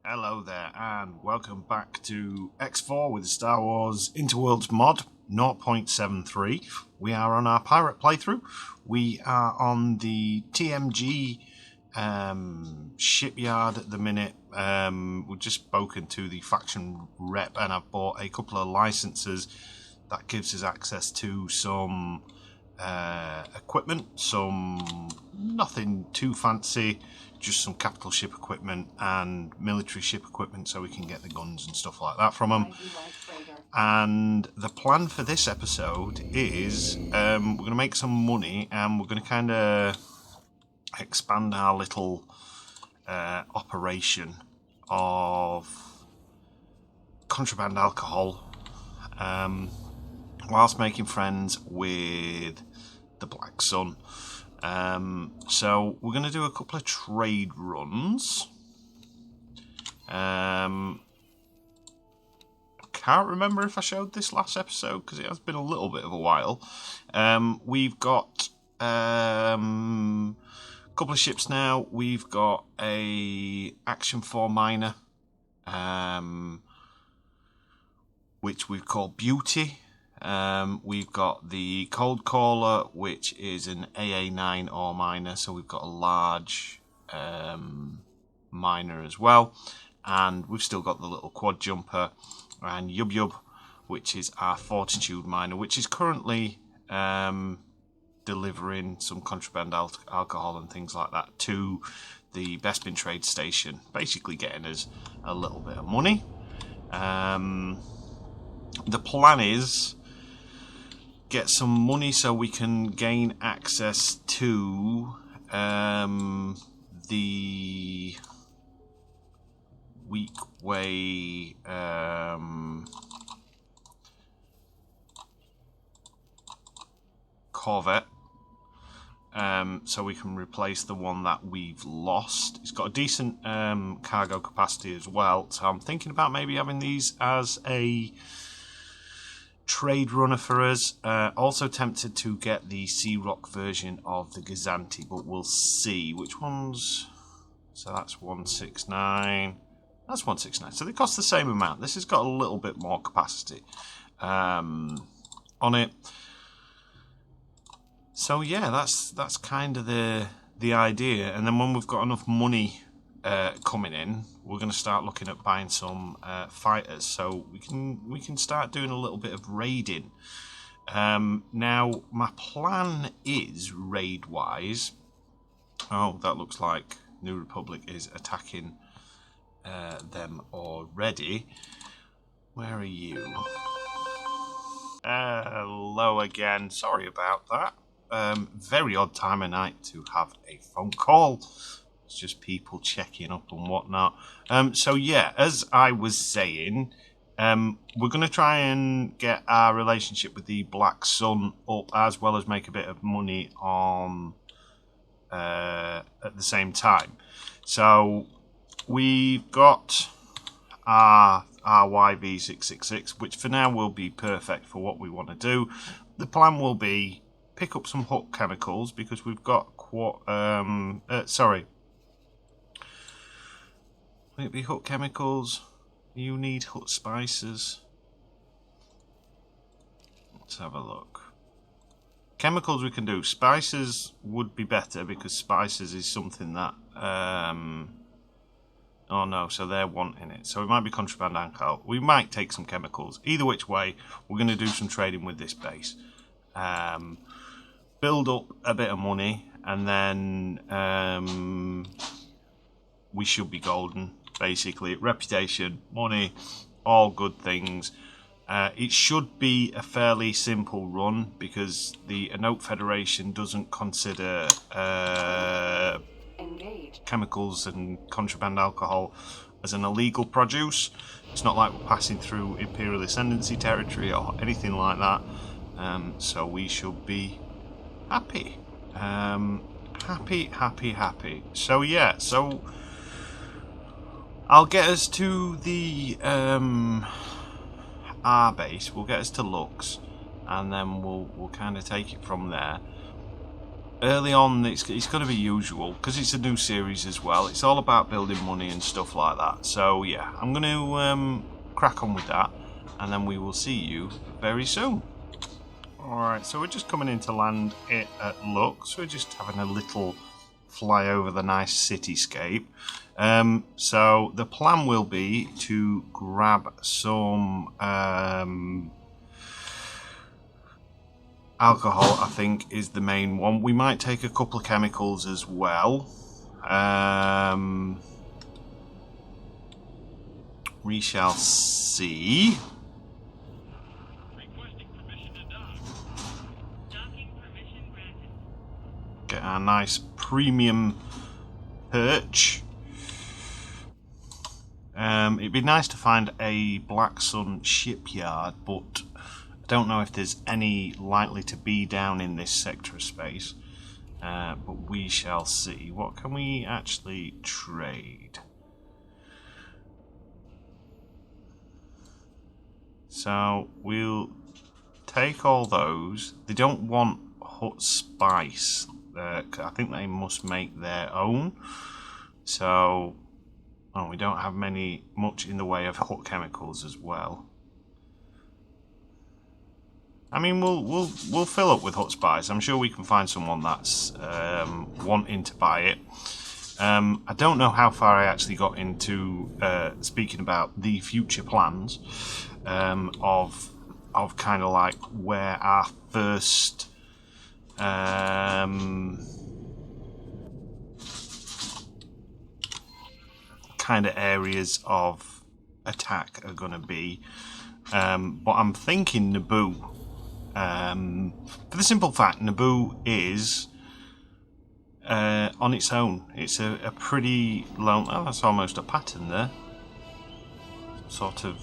Hello there, and welcome back to X4 with the Star Wars Interworlds mod 0.73. We are on our pirate playthrough. We are on the TMG shipyard at the minute. We've just spoken to the faction rep, and I've bought a couple of licenses that gives us access to some equipment, some nothing too fancy, just some capital ship equipment and military ship equipment so we can get the guns and stuff like that from them. And the plan for this episode is we're going to make some money and we're going to kind of expand our little operation of contraband alcohol whilst making friends with the Black Sun. So we're going to do a couple of trade runs. I can't remember if I showed this last episode because it has been a little bit of a while. We've got a couple of ships now. We've got a Action 4 miner, which we've called Beauty. We've got the Cold Caller, which is an AA9 ore miner, so we've got a large miner as well. And we've still got the little quad jumper and Yub Yub, which is our Fortitude miner, which is currently delivering some contraband alcohol and things like that to the Bespin trade station, basically getting us a little bit of money. The plan is get some money so we can gain access to the weak way Corvette, so we can replace the one that we've lost. It's got a decent cargo capacity as well, so I'm thinking about maybe having these as a trade runner for us. Also tempted to get the Sea Rock version of the Gazanti, but we'll see which ones. So that's 169. That's 169. So they cost the same amount. This has got a little bit more capacity on it. So yeah, that's kind of the idea. And then when we've got enough money coming in, we're going to start looking at buying some fighters, so we can start doing a little bit of raiding. Now my plan is raid wise. Oh, that looks like New Republic is attacking them already. Where are you? Hello again. Sorry about that. Very odd time of night to have a phone call. It's just people checking up and whatnot. So yeah, as I was saying, we're going to try and get our relationship with the Black Sun up, as well as make a bit of money on at the same time. So we've got our YV666, which for now will be perfect for what we want to do. The plan will be pick up some hook chemicals because we've got Will it be hook chemicals? You need hook spices. Let's have a look. Chemicals we can do. Spices would be better because spices is something that oh no, so they're wanting it. So it might be contraband alcohol. We might take some chemicals. Either which way, we're going to do some trading with this base. Build up a bit of money, and then we should be golden. Basically, reputation, money, all good things. It should be a fairly simple run because the Anoke Federation doesn't consider chemicals and contraband alcohol as an illegal produce. It's not like we're passing through Imperial Ascendancy territory or anything like that. So we should be happy. Happy. So yeah, so I'll get us to the our base. We'll get us to Lux, and then we'll kind of take it from there. early on, it's going to be usual because it's a new series as well. It's all about building money and stuff like that. So yeah, I'm going to crack on with that, and then we will see you very soon. Alright, so we're just coming into land at Lux. We're just having a little fly over the nice cityscape. So the plan will be to grab some alcohol, I think, is the main one. We might take a couple of chemicals as well. We shall see. Get our nice premium perch. It'd be nice to find a Black Sun shipyard, but I don't know if there's any likely to be down in this sector of space. But we shall see. What can we actually trade? So we'll take all those. They don't want hut spice. I think they must make their own. So, we don't have much in the way of hut chemicals as well. I mean, we'll fill up with hut spice. I'm sure we can find someone that's wanting to buy it. I don't know how far I actually got into speaking about the future plans of kind of like where our first kind of areas of attack are going to be, but I'm thinking Naboo, for the simple fact Naboo is on its own. It's a pretty lone. Oh, that's almost a pattern there, sort of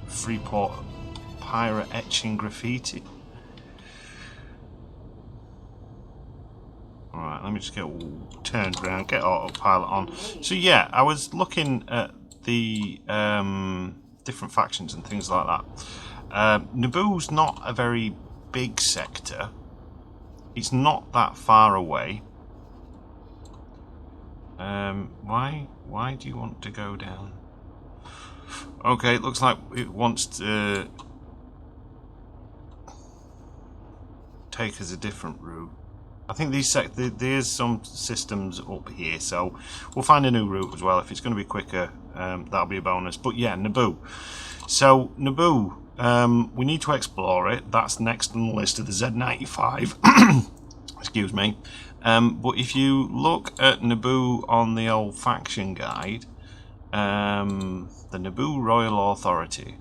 Freeport pirate etching graffiti. Alright, let me just get turned around, get autopilot on. So yeah, I was looking at the different factions and things like that. Naboo's not a very big sector. It's not that far away. Why do you want to go down? Okay, it looks like it wants to take us a different route. I think there's some systems up here, so we'll find a new route as well. If it's going to be quicker, that'll be a bonus. But yeah, Naboo. So Naboo, we need to explore it. That's next on the list of the Z95. Excuse me. But if you look at Naboo on the old faction guide, the Naboo Royal Authority,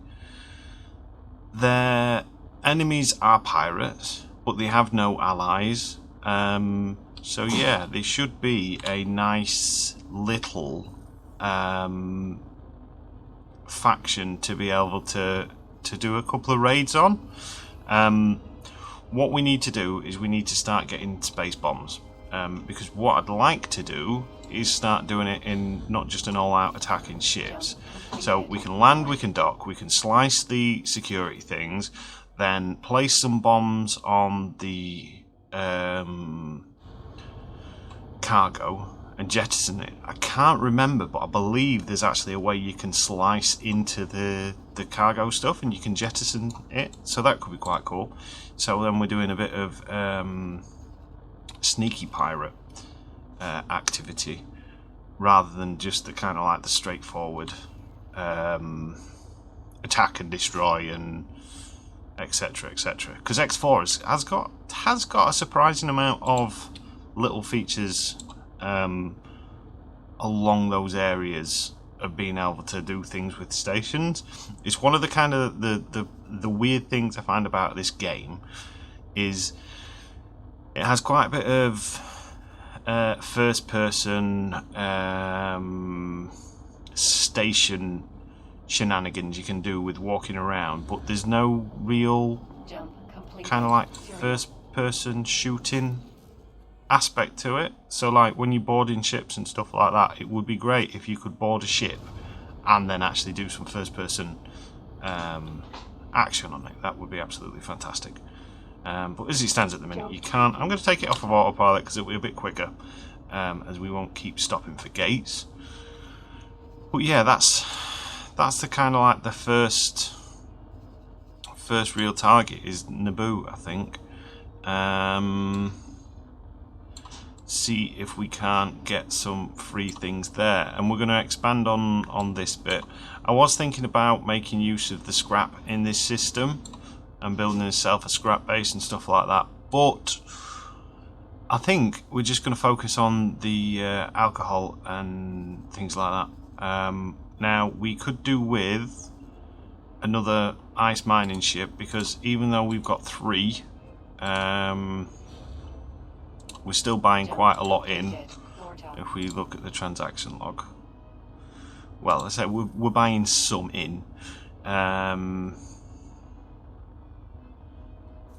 their enemies are pirates, but they have no allies. So yeah, they should be a nice little faction to be able to do a couple of raids on. What we need to do is we need to start getting space bombs, because what I'd like to do is start doing it in not just an all-out attack in ships. So we can land, we can dock, we can slice the security things, then place some bombs on the cargo and jettison it. I can't remember, but I believe there's actually a way you can slice into the cargo stuff and you can jettison it, so that could be quite cool. So then we're doing a bit of sneaky pirate activity rather than just the kind of like the straightforward attack and destroy and etc, etc, because X4 has got a surprising amount of little features along those areas of being able to do things with stations. It's one of the kind of the weird things I find about this game is it has quite a bit of first person station shenanigans you can do with walking around, but there's no real kind of like first person shooting aspect to it. So like when you're boarding ships and stuff like that, it would be great if you could board a ship and then actually do some first person action on it. That would be absolutely fantastic. But as it stands at the minute, you can't. I'm going to take it off of autopilot because it'll be a bit quicker, as we won't keep stopping for gates. But yeah, that's the kind of like the first real target is Naboo, I think. See if we can't get some free things there, and we're going to expand on this bit. I was thinking about making use of the scrap in this system and building itself a scrap base and stuff like that, but I think we're just going to focus on the alcohol and things like that. Now we could do with another ice mining ship, because even though we've got 3, we're still buying quite a lot in. If we look at the transaction log, well, I say we're buying some in,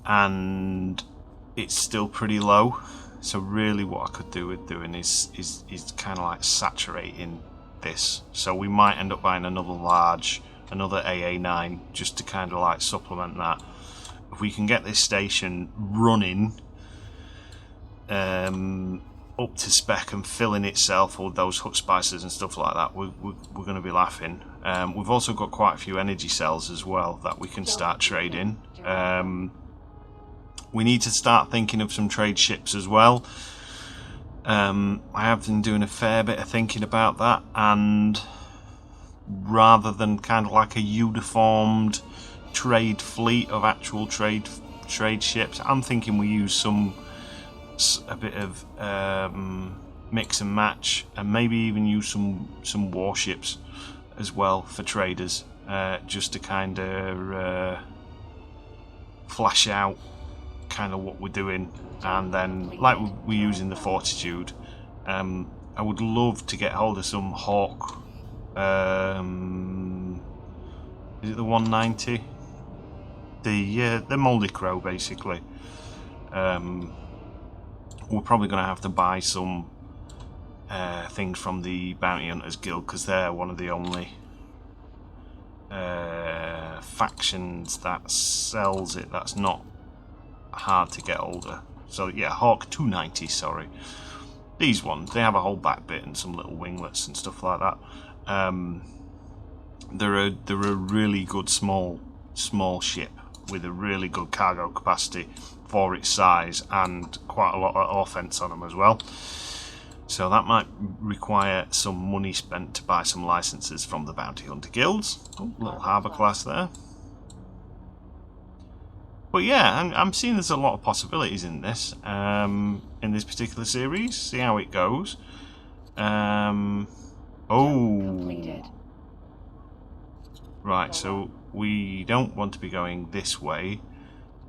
and it's still pretty low. So really, what I could do with doing is kind of like saturating this. So we might end up buying another AA9 just to kind of like supplement that. If we can get this station running up to spec and filling itself with those hut spices and stuff like that, we're going to be laughing. We've also got quite a few energy cells as well that we can start trading. We need to start thinking of some trade ships as well. I have been doing a fair bit of thinking about that, and rather than kind of like a uniformed trade fleet of actual trade ships, I'm thinking we use a bit of mix and match, and maybe even use some warships as well for traders, just to kind of flash out kind of what we're doing. And then, like we're using the Fortitude, I would love to get hold of some Hawk. Is it the 190? The Moldy Crow, basically. We're probably going to have to buy some things from the Bounty Hunters Guild, because they're one of the only factions that sells it that's not hard to get hold of. So yeah, Hawk 290, sorry. These ones, they have a whole back bit and some little winglets and stuff like that. They're a really good small ship with a really good cargo capacity for its size, and quite a lot of offense on them as well. So that might require some money spent to buy some licenses from the Bounty Hunter Guilds. Oh, little harbour class there. But yeah, I'm seeing there's a lot of possibilities in this particular series. See how it goes. Right, so we don't want to be going this way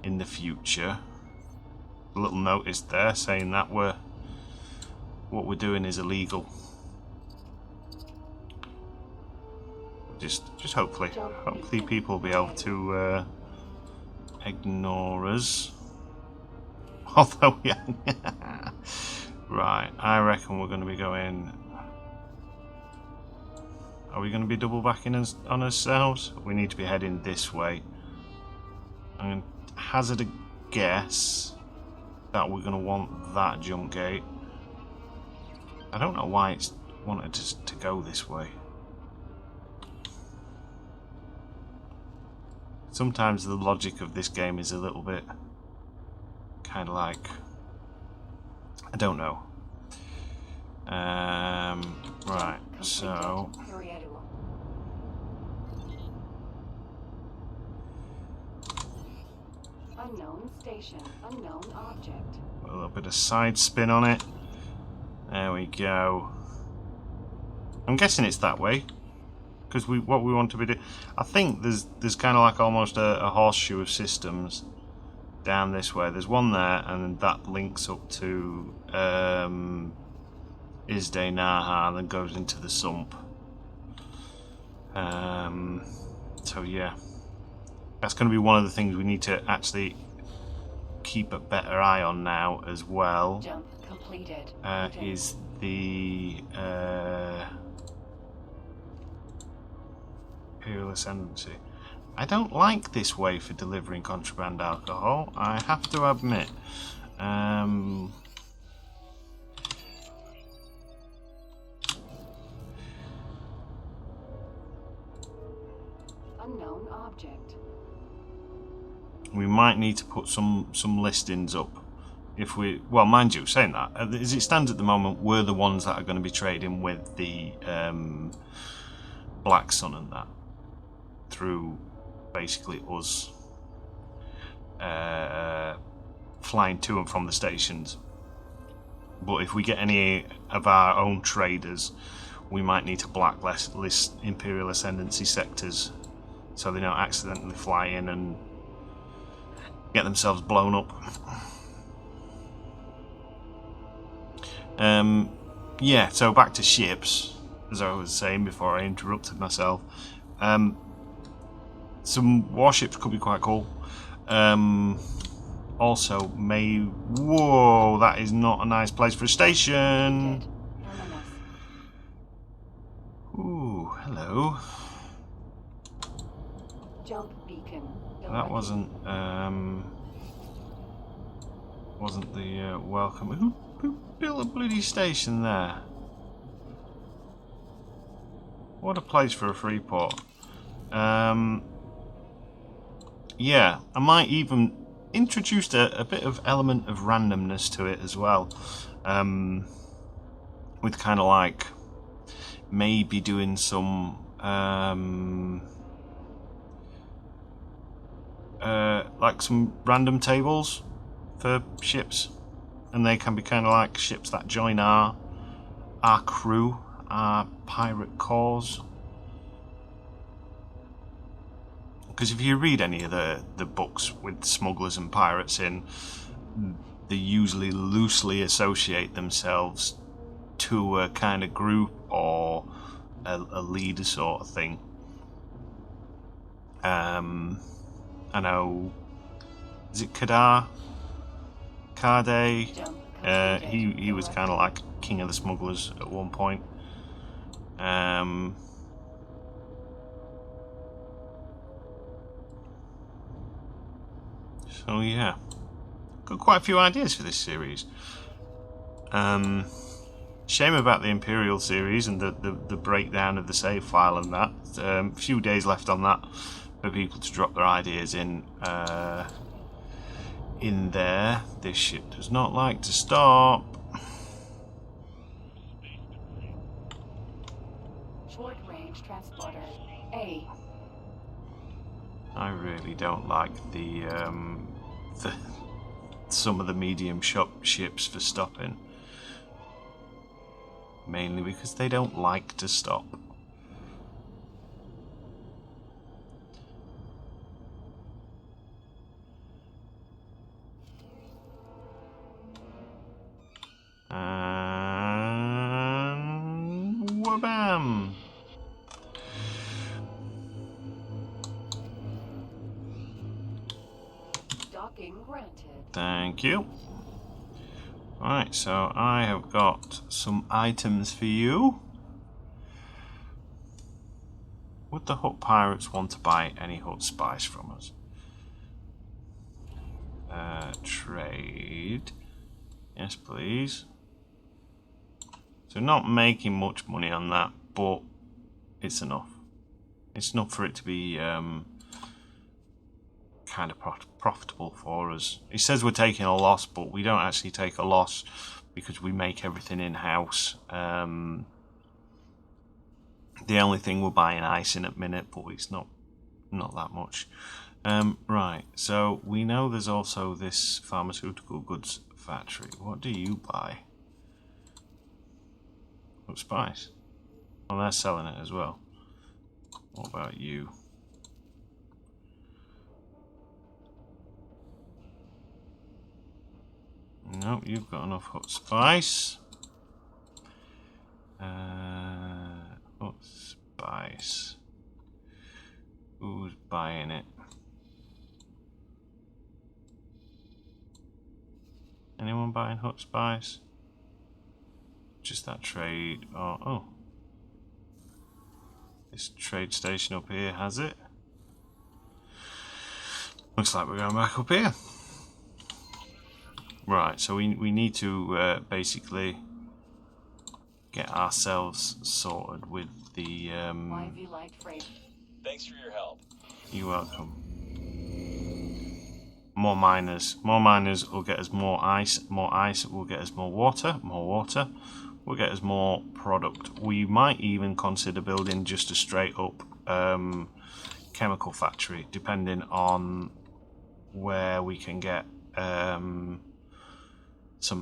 in the future. A little notice there saying that what we're doing is illegal. Just hopefully people will be able to ignore us. Although, yeah. Right, I reckon we're going to be going... Are we going to be double backing on ourselves? We need to be heading this way. I'm going to hazard a guess that we're going to want that jump gate. I don't know why it's wanted to go this way. Sometimes the logic of this game is a little bit kind of like, I don't know. Right, so unknown station, unknown object. A little bit of side spin on it. There we go. I'm guessing it's that way, because what we want to be doing. I think there's kind of like almost a horseshoe of systems down this way. There's one there, and that links up to Isde Naha, and then goes into the sump. So yeah, that's going to be one of the things we need to actually keep a better eye on now as well. Jump completed. Is the Imperial Ascendancy. I don't like this way for delivering contraband alcohol, I have to admit. Unknown object. We might need to put some listings up. If we, well, mind you, saying that, as it stands at the moment, we're the ones that are going to be trading with the Black Sun and that through basically us flying to and from the stations. But if we get any of our own traders, we might need to blacklist Imperial Ascendancy sectors so they don't accidentally fly in and get themselves blown up. Yeah, so back to ships, as I was saying before I interrupted myself. Some warships could be quite cool. Also, whoa, that is not a nice place for a station. Ooh, hello. Jump beacon. That wasn't the welcome. Who built a bloody station there? What a place for a free port. Yeah, I might even introduce a bit of element of randomness to it as well. With kind of like maybe doing some like some random tables for ships, and they can be kind of like ships that join our crew, our pirate cause. Because if you read any of the books with smugglers and pirates in, they usually loosely associate themselves to a kind of group or a leader sort of thing. I know, is it Kadar? Kade? He was kind of like king of the smugglers at one point. So yeah, got quite a few ideas for this series. Shame about the Imperial series and the breakdown of the save file and that. A few days left on that for people to drop their ideas in there. This ship does not like to stop. Short range transporter A. I really don't like the some of the medium ships for stopping. Mainly because they don't like to stop. And wabam! Docking granted. Thank you. Right, so I have got some items for you. Would the Hut Pirates want to buy any Hut spice from us? Trade. Yes, please. So not making much money on that, but it's enough. It's enough for it to be kind of profitable for us. He says we're taking a loss, but we don't actually take a loss because we make everything in-house. The only thing we're buying ice in at the minute, but it's not that much. Right, so we know there's also this pharmaceutical goods factory. What do you buy? What spice? Oh, they're selling it as well. What about you? Nope, you've got enough hot spice. Hot spice. Who's buying it? Anyone buying hot spice? Just that trade. Oh. This trade station up here has it. Looks like we're going back up here. Right, so we need to basically get ourselves sorted with the... IV light freight. Thanks for your help. You're welcome. More miners. More miners will get us more ice. More ice will get us more water. More water will get us more product. We might even consider building just a straight up chemical factory, depending on where we can get some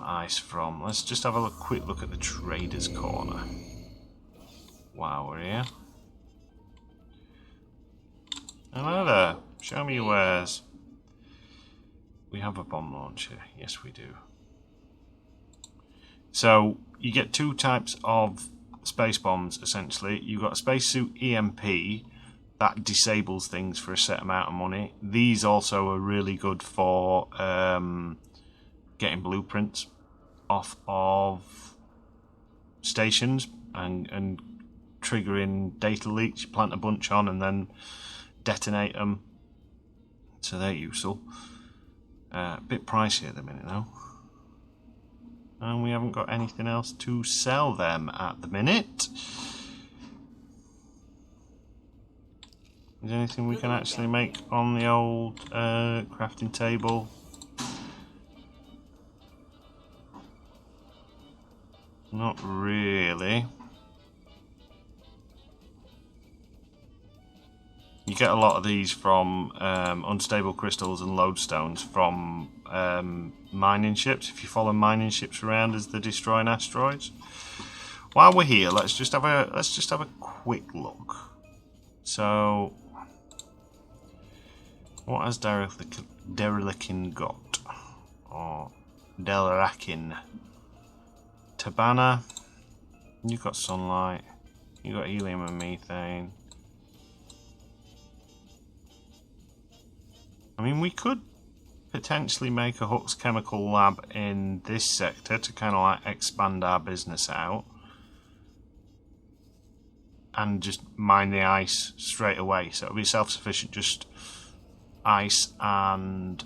ice from. Let's just have a quick look at the traders corner while we're here. Hello there, show me your wares. We have a bomb launcher, yes we do. So you get two types of space bombs essentially. You've got a spacesuit EMP that disables things for a set amount of money. These also are really good for getting blueprints off of stations and triggering data leaks. You plant a bunch on and then detonate them, so they're useful. A bit pricey at the minute though, and we haven't got anything else to sell them at the minute. Is there anything we can actually make on the old crafting table? Not really. You get a lot of these from unstable crystals and lodestones from mining ships. If you follow mining ships around as they're destroying asteroids. While we're here, let's just have a quick look. So, what has Derelikin got? Or Delarakin? Tabana. You've got sunlight. You've got helium and methane. I mean, we could potentially make a Hux chemical lab in this sector to kind of like expand our business out and just mine the ice straight away. So it'll be self-sufficient, just ice and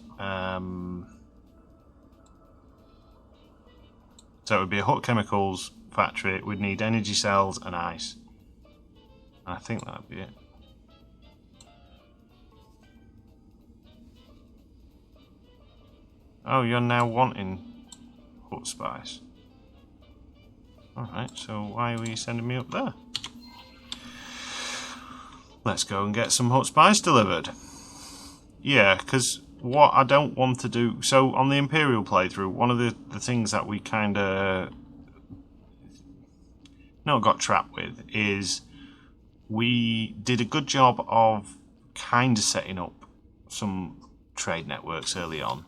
so it would be a Hux chemicals factory. We'd need energy cells and ice. And I think that'd be it. Oh, you're now wanting Hut Spice. Alright, so why are you sending me up there? Let's go and get some Hut Spice delivered. Yeah, because what I don't want to do... So, on the Imperial playthrough, one of the things that we kind of not got trapped with is we did a good job of kind of setting up some trade networks early on.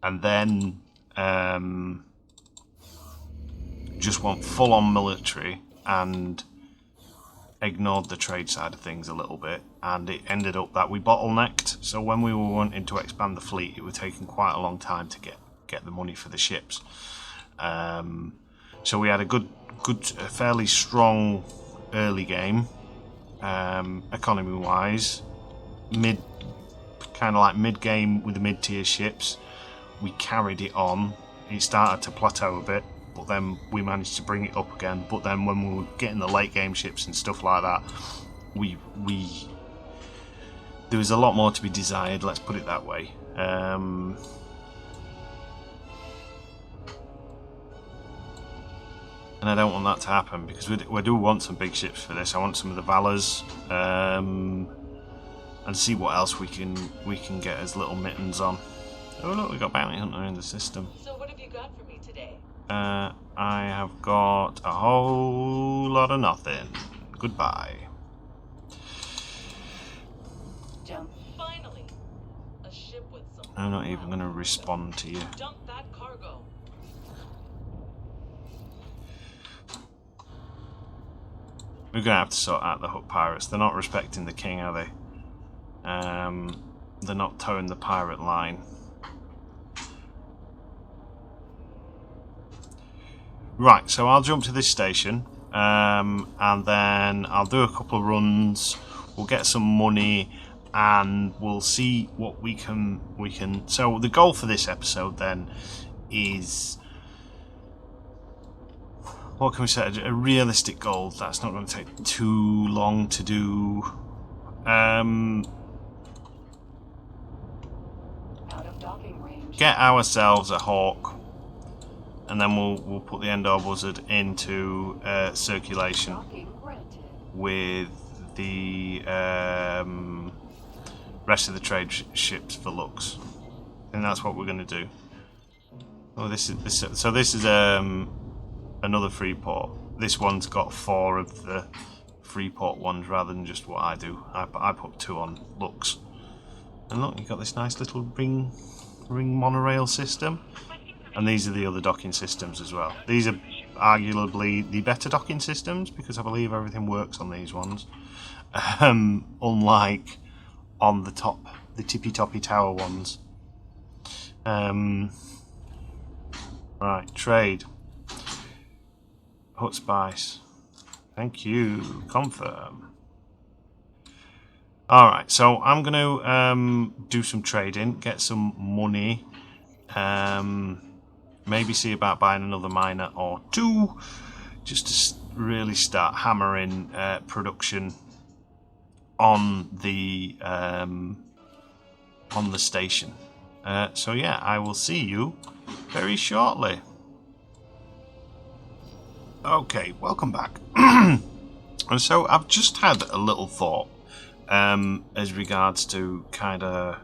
And then just went full on military and ignored the trade side of things a little bit, and it ended up that we bottlenecked. So when we were wanting to expand the fleet, it was taking quite a long time to get the money for the ships. So we had a fairly strong early game, economy wise, kind of like mid game with the mid tier ships. We carried it on. It started to plateau a bit, but then we managed to bring it up again. But then when we were getting the late game ships and stuff like that, there was a lot more to be desired, let's put it that way. And I don't want that to happen, because we do want some big ships for this. I want some of the Valors, and see what else we can get as little mittens on. Oh look, we got Bounty Hunter in the system. So what have you got for me today? I have got a whole lot of nothing. Goodbye. Jump. Finally, a ship with some. I'm not even going to respond to you. Dump that cargo. We're going to have to sort out the Hut Pirates. They're not respecting the king, are they? They're not towing the pirate line. Right, so I'll jump to this station, and then I'll do a couple of runs. We'll get some money, and we'll see what we can. So the goal for this episode then is, what can we say? A realistic goal that's not going to take too long to do. Out of docking range. Get ourselves a Hawk, and then we'll put the Endor Buzzard into circulation Docking granted. with the rest of the trade ships for looks, and that's what we're going to do. Oh, this is another free port. This one's got 4 of the free port ones rather than just what I do. I put 2 on looks. And look, you've got this nice little ring monorail system. And these are the other docking systems as well. These are arguably the better docking systems because I believe everything works on these ones. Unlike on the top, the tippy-toppy tower ones. Right, trade. Hut Spice. Thank you. Confirm. Alright, so I'm going to do some trading, get some money, maybe see about buying another miner or 2, just to really start hammering production on the station. So yeah, I will see you very shortly. Okay, welcome back. And so I've just had a little thought as regards to kind of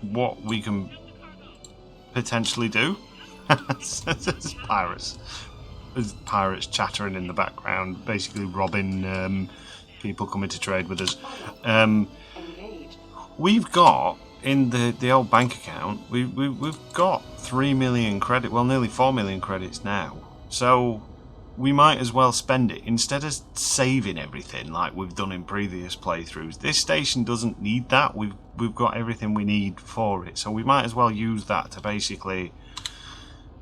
what we can potentially do. There's pirates chattering in the background, basically robbing people coming to trade with us. Engaged. We've got in the old bank account, we've got 3 million credit, well, nearly 4 million credits now. So we might as well spend it instead of saving everything like we've done in previous playthroughs. This station doesn't need that. We've got everything we need for it, so we might as well use that to basically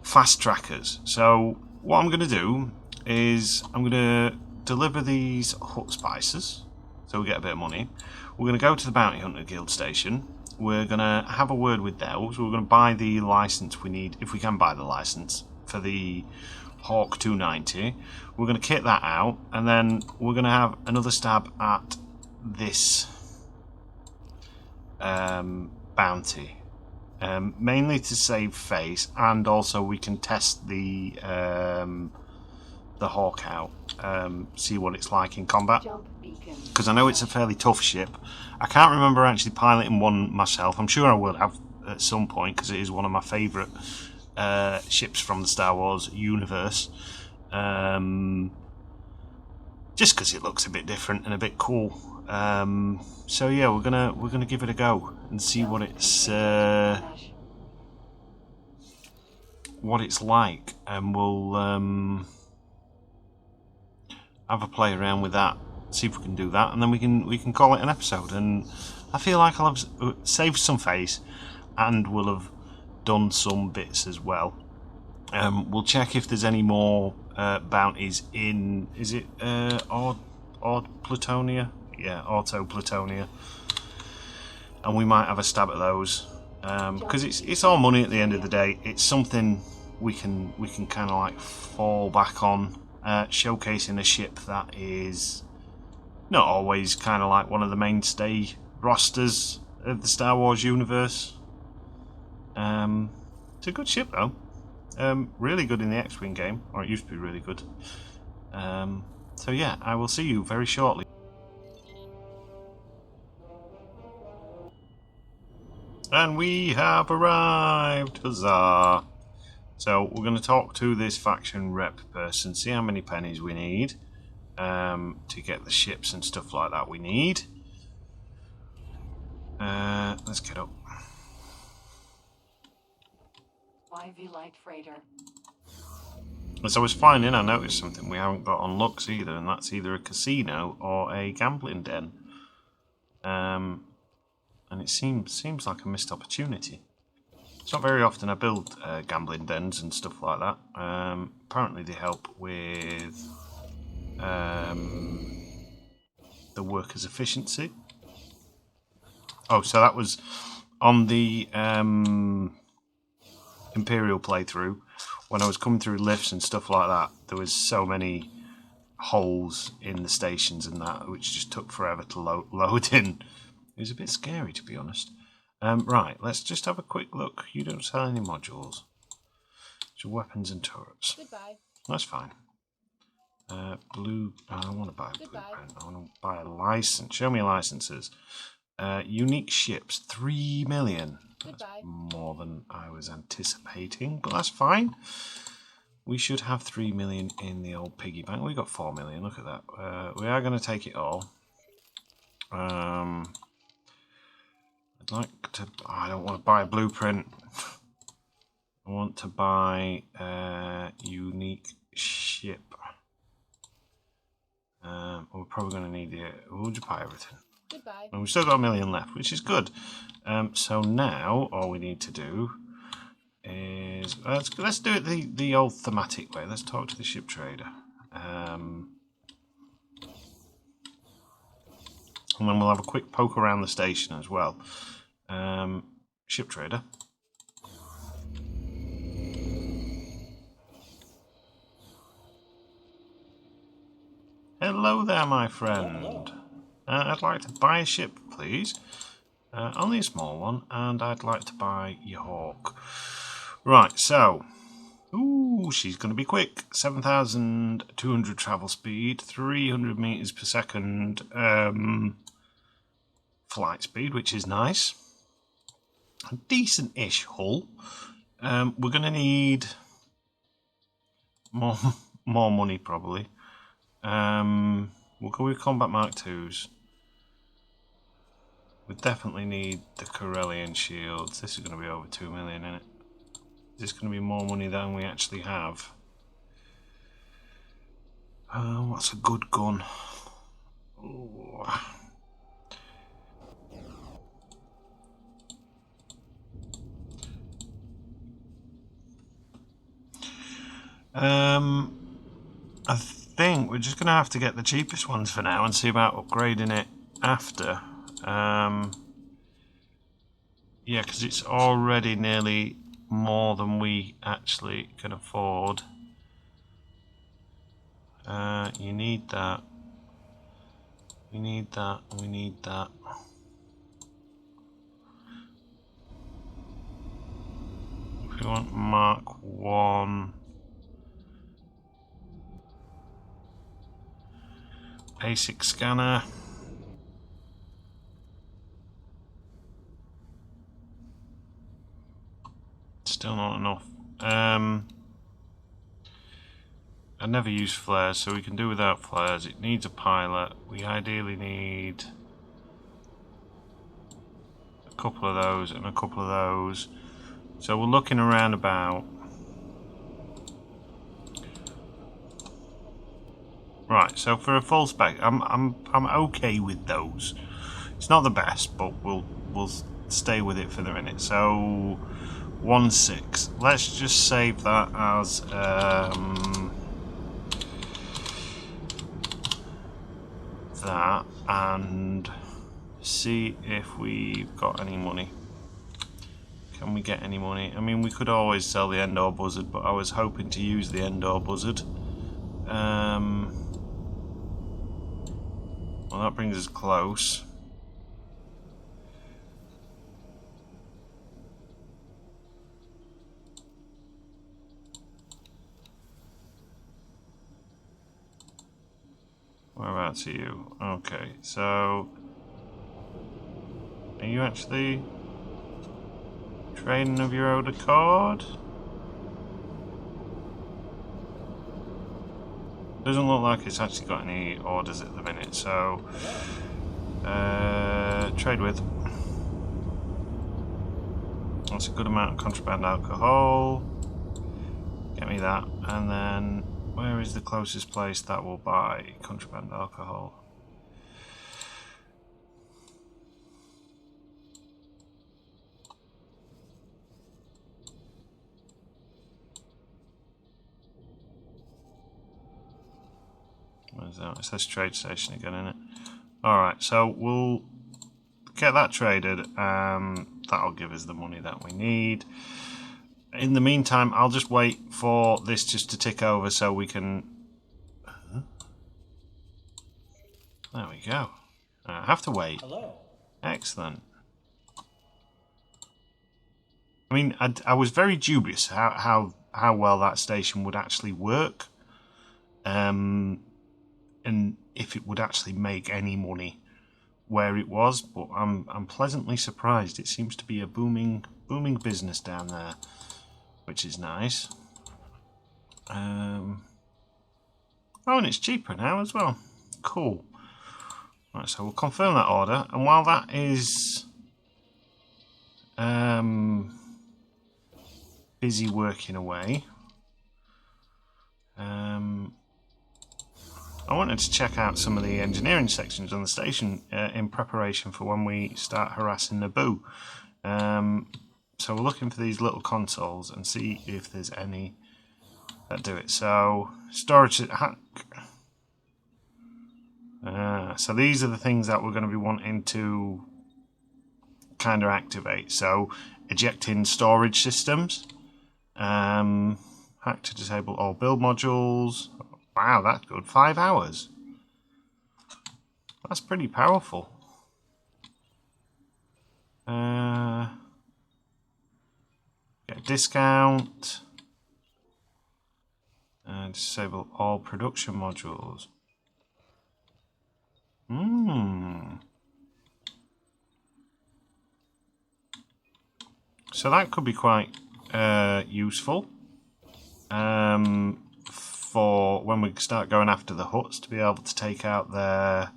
fast track us. So what I'm going to do is I'm going to deliver these hut spices, so we get a bit of money. We're going to go to the Bounty Hunter Guild station. We're going to have a word with those. We're going to buy the license we need, if we can buy the license, for the Hawk 290. We're going to kit that out, and then we're going to have another stab at this bounty. Mainly to save face, and also we can test the Hawk out, see what it's like in combat. Jump beacon. Because I know it's a fairly tough ship. I can't remember actually piloting one myself. I'm sure I will have at some point because it is one of my favourite ships from the Star Wars universe. Just because it looks a bit different and a bit cool. So yeah, we're gonna give it a go and see what it's like, and we'll have a play around with that, see if we can do that, and then we can call it an episode. And I feel like I'll have saved some face, and we'll have done some bits as well. We'll check if there's any more bounties in. Is it Odd Plutonia? Yeah, Auto Plutonia, and we might have a stab at those because it's all money at the end of the day. It's something we can kind of like fall back on. Showcasing a ship that is not always kind of like one of the mainstay rosters of the Star Wars universe. It's a good ship though. Really good in the X-Wing game, or it used to be really good. So yeah, I will see you very shortly. And we have arrived! Huzzah! So we're going to talk to this faction rep person, see how many pennies we need to get the ships and stuff like that we need. Let's get up. IV light freighter. As I was flying in, I noticed something we haven't got on looks either, and that's either a casino or a gambling den. And it seems like a missed opportunity. It's not very often I build gambling dens and stuff like that. Apparently they help with the workers' efficiency. Oh, so that was on the Imperial playthrough. When I was coming through lifts and stuff like that, there was so many holes in the stations and that, which just took forever to load in. It was a bit scary, to be honest. Right, let's just have a quick look. You don't sell any modules. So weapons and turrets. Goodbye. That's fine. Blue. I don't want to buy a Goodbye. blueprint. I want to buy a license. Show me licenses. Unique ships, 3 million. That's Goodbye. more than I was anticipating, but that's fine. We should have 3 million in the old piggy bank. We got 4 million. Look at that. We are going to take it all. I'd like to. I don't want to buy a blueprint. I want to buy a unique ship. We're probably going to need it. We'll just buy everything. Goodbye. And we've still got 1 million left, which is good. So now all we need to do is let's do it the old thematic way. Let's talk to the ship trader. And then we'll have a quick poke around the station as well. Ship trader. Hello there, my friend. I'd like to buy a ship, please. Only a small one, and I'd like to buy your hawk. Right, so... Ooh, she's going to be quick. 7,200 travel speed, 300 meters per second flight speed, which is nice. A decent-ish hull. We're going to need more money, probably. We'll go with Combat Mark 2s. We definitely need the Corellian shields. This is going to be over 2 million, isn't it? Is this going to be more money than we actually have? What's a good gun? Ooh. I think we're just going to have to get the cheapest ones for now and see about upgrading it after. Yeah, because it's already nearly more than we actually can afford. You need that. We need that. We need that. If we want Mark 1. Basic scanner. Still not enough. I never use flares, so we can do without flares. It needs a pilot. We ideally need a couple of those and a couple of those. So we're looking around about. Right, so for a full spec, I'm okay with those. It's not the best, but we'll stay with it for the minute. So 1.6. Let's just save that as that and see if we've got any money. Can we get any money? I mean, we could always sell the Endor Buzzard, but I was hoping to use the Endor Buzzard. Well, that brings us close. Whereabouts are you? Okay, so... Are you actually trading of your own accord? Doesn't look like it's actually got any orders at the minute, so... trade with. That's a good amount of contraband alcohol. Get me that, and then where is the closest place that will buy contraband alcohol? Where's that? It says trade station again, isn't it? Alright, so we'll get that traded. That'll give us the money that we need. In the meantime, I'll just wait for this just to tick over so we can... There we go. I have to wait. Hello. Excellent. I mean, I was very dubious how well that station would actually work, and if it would actually make any money where it was. But I'm pleasantly surprised. It seems to be a booming business down there, which is nice. Oh, and it's cheaper now as well. Cool. Right, so we'll confirm that order, and while that is busy working away, I wanted to check out some of the engineering sections on the station in preparation for when we start harassing Naboo. So we're looking for these little consoles and see if there's any that do it. So storage. So these are the things that we're going to be wanting to kind of activate. So ejecting storage systems, hack to disable all build modules. Wow, that's good. 5 hours. That's pretty powerful. Get a discount. Disable all production modules. So that could be quite useful for when we start going after the huts, to be able to take out their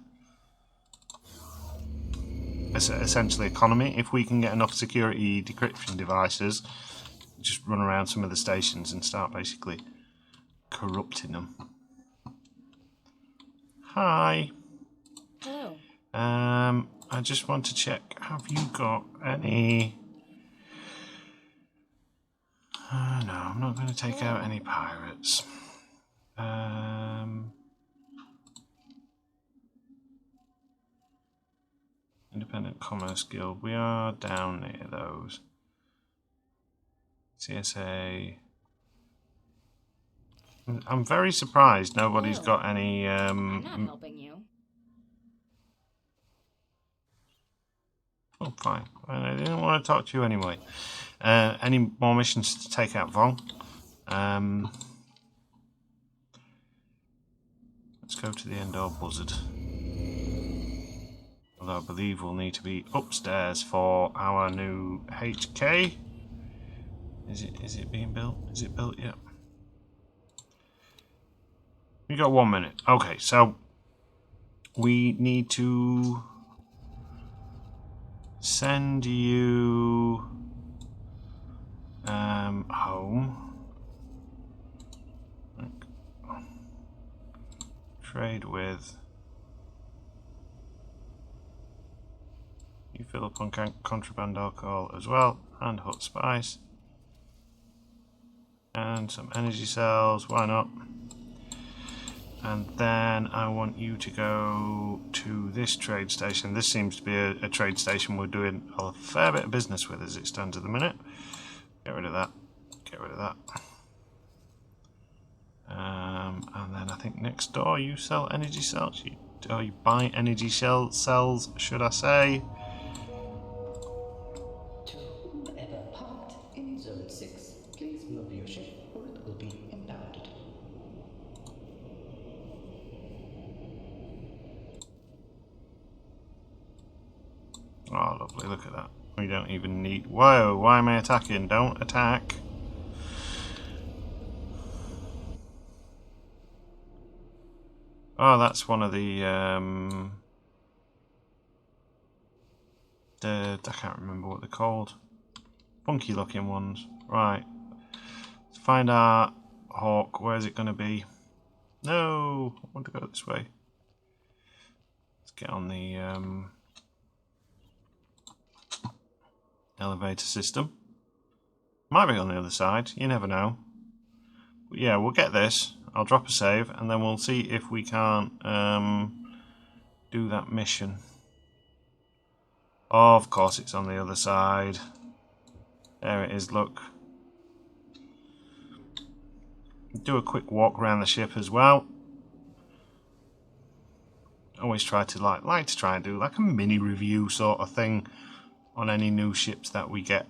essentially economy. If we can get enough security decryption devices, just run around some of the stations and start basically corrupting them. Hi. Hello. I just want to check, have you got any... no, I'm not going to take out any pirates. Independent Commerce Guild, we are down near those. CSA... I'm very surprised nobody's got any... I'm not helping you. Oh, fine. Well, I didn't want to talk to you anyway. Any more missions to take out Vong? Let's go to the Endor Buzzard. Although I believe we'll need to be upstairs for our new HK. Is it being built? Is it built yet? We got 1 minute. Okay, so we need to send you home. Trade with. You fill up on contraband alcohol as well, and hot spice, and some energy cells. Why not? And then I want you to go to this trade station. This seems to be a trade station we're doing a fair bit of business with as it stands at the minute. Get rid of that. Get rid of that. And then I think next door you sell energy cells. You buy energy cells, should I say. To whomever parked in Zone 6, please move your ship or it will be impounded. Oh, lovely, look at that. We don't even need... Whoa, why am I attacking? Don't attack. Oh, that's one of the I can't remember what they're called. Funky looking ones. Right. Let's find our Hawk. Where's it going to be? No, I want to go this way. Let's get on the elevator system. Might be on the other side. You never know. But yeah, we'll get this. I'll drop a save, and then we'll see if we can't do that mission. Oh, of course, it's on the other side. There it is, look. Do a quick walk around the ship as well. Always try to like to try and do like a mini review sort of thing on any new ships that we get.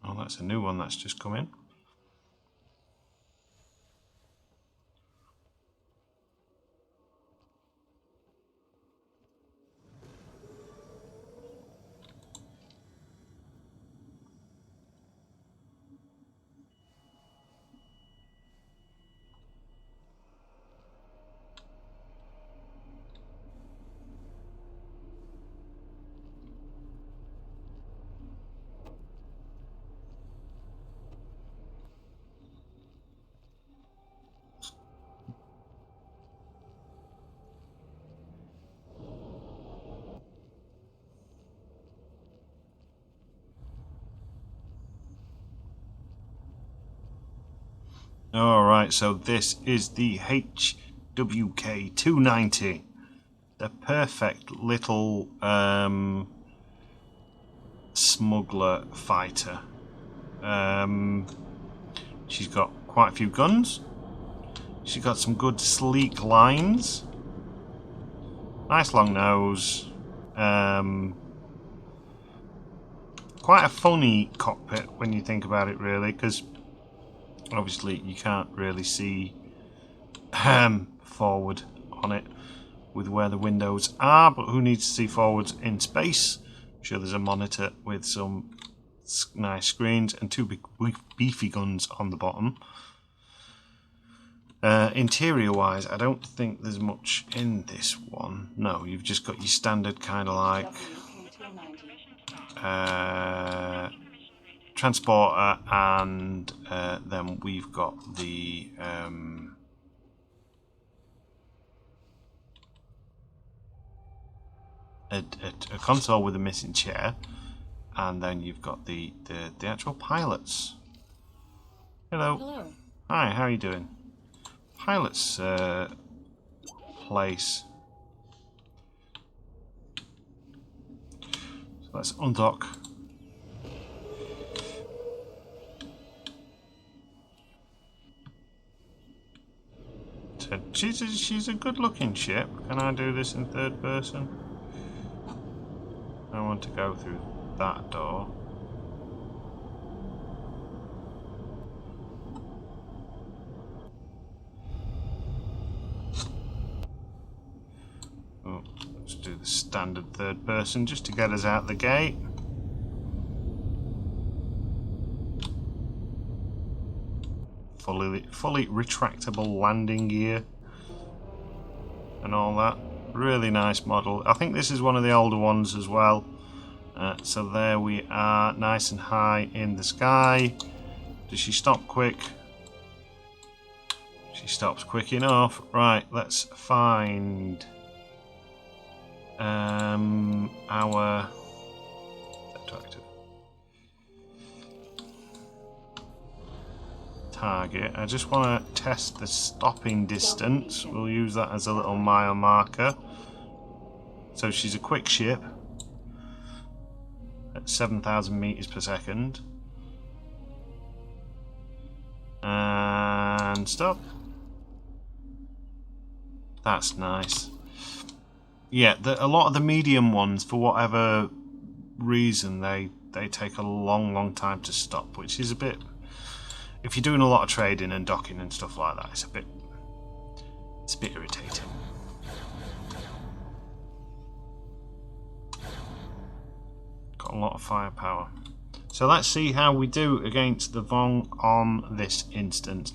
Oh, that's a new one that's just come in. Alright, so this is the HWK 290. The perfect little smuggler fighter. She's got quite a few guns. She's got some good sleek lines. Nice long nose. Quite a funny cockpit when you think about it, really, because obviously you can't really see forward on it with where the windows are, but who needs to see forwards in space? I'm sure there's a monitor with some nice screens and two big beefy guns on the bottom. Interior wise, I don't think there's much in this one. No, you've just got your standard kind of like transporter, and then we've got the a console with a missing chair, and then you've got the actual pilots. Hello. Hello. Hi, how are you doing? Pilot's place. So let's undock. So she's a good looking ship. Can I do this in third person? I want to go through that door. Oh, let's do the standard third person just to get us out the gate. Fully retractable landing gear and all that. Really nice model. I think this is one of the older ones as well. So there we are, nice and high in the sky. Does she stop quick? She stops quick enough. Right, let's find our target. I just want to test the stopping distance. We'll use that as a little mile marker. So she's a quick ship at 7,000 meters per second. And stop. That's nice. Yeah, a lot of the medium ones, for whatever reason, they take a long time to stop, which is a bit... If you're doing a lot of trading and docking and stuff like that, it's a bit irritating. Got a lot of firepower. So let's see how we do against the Vong on this instance.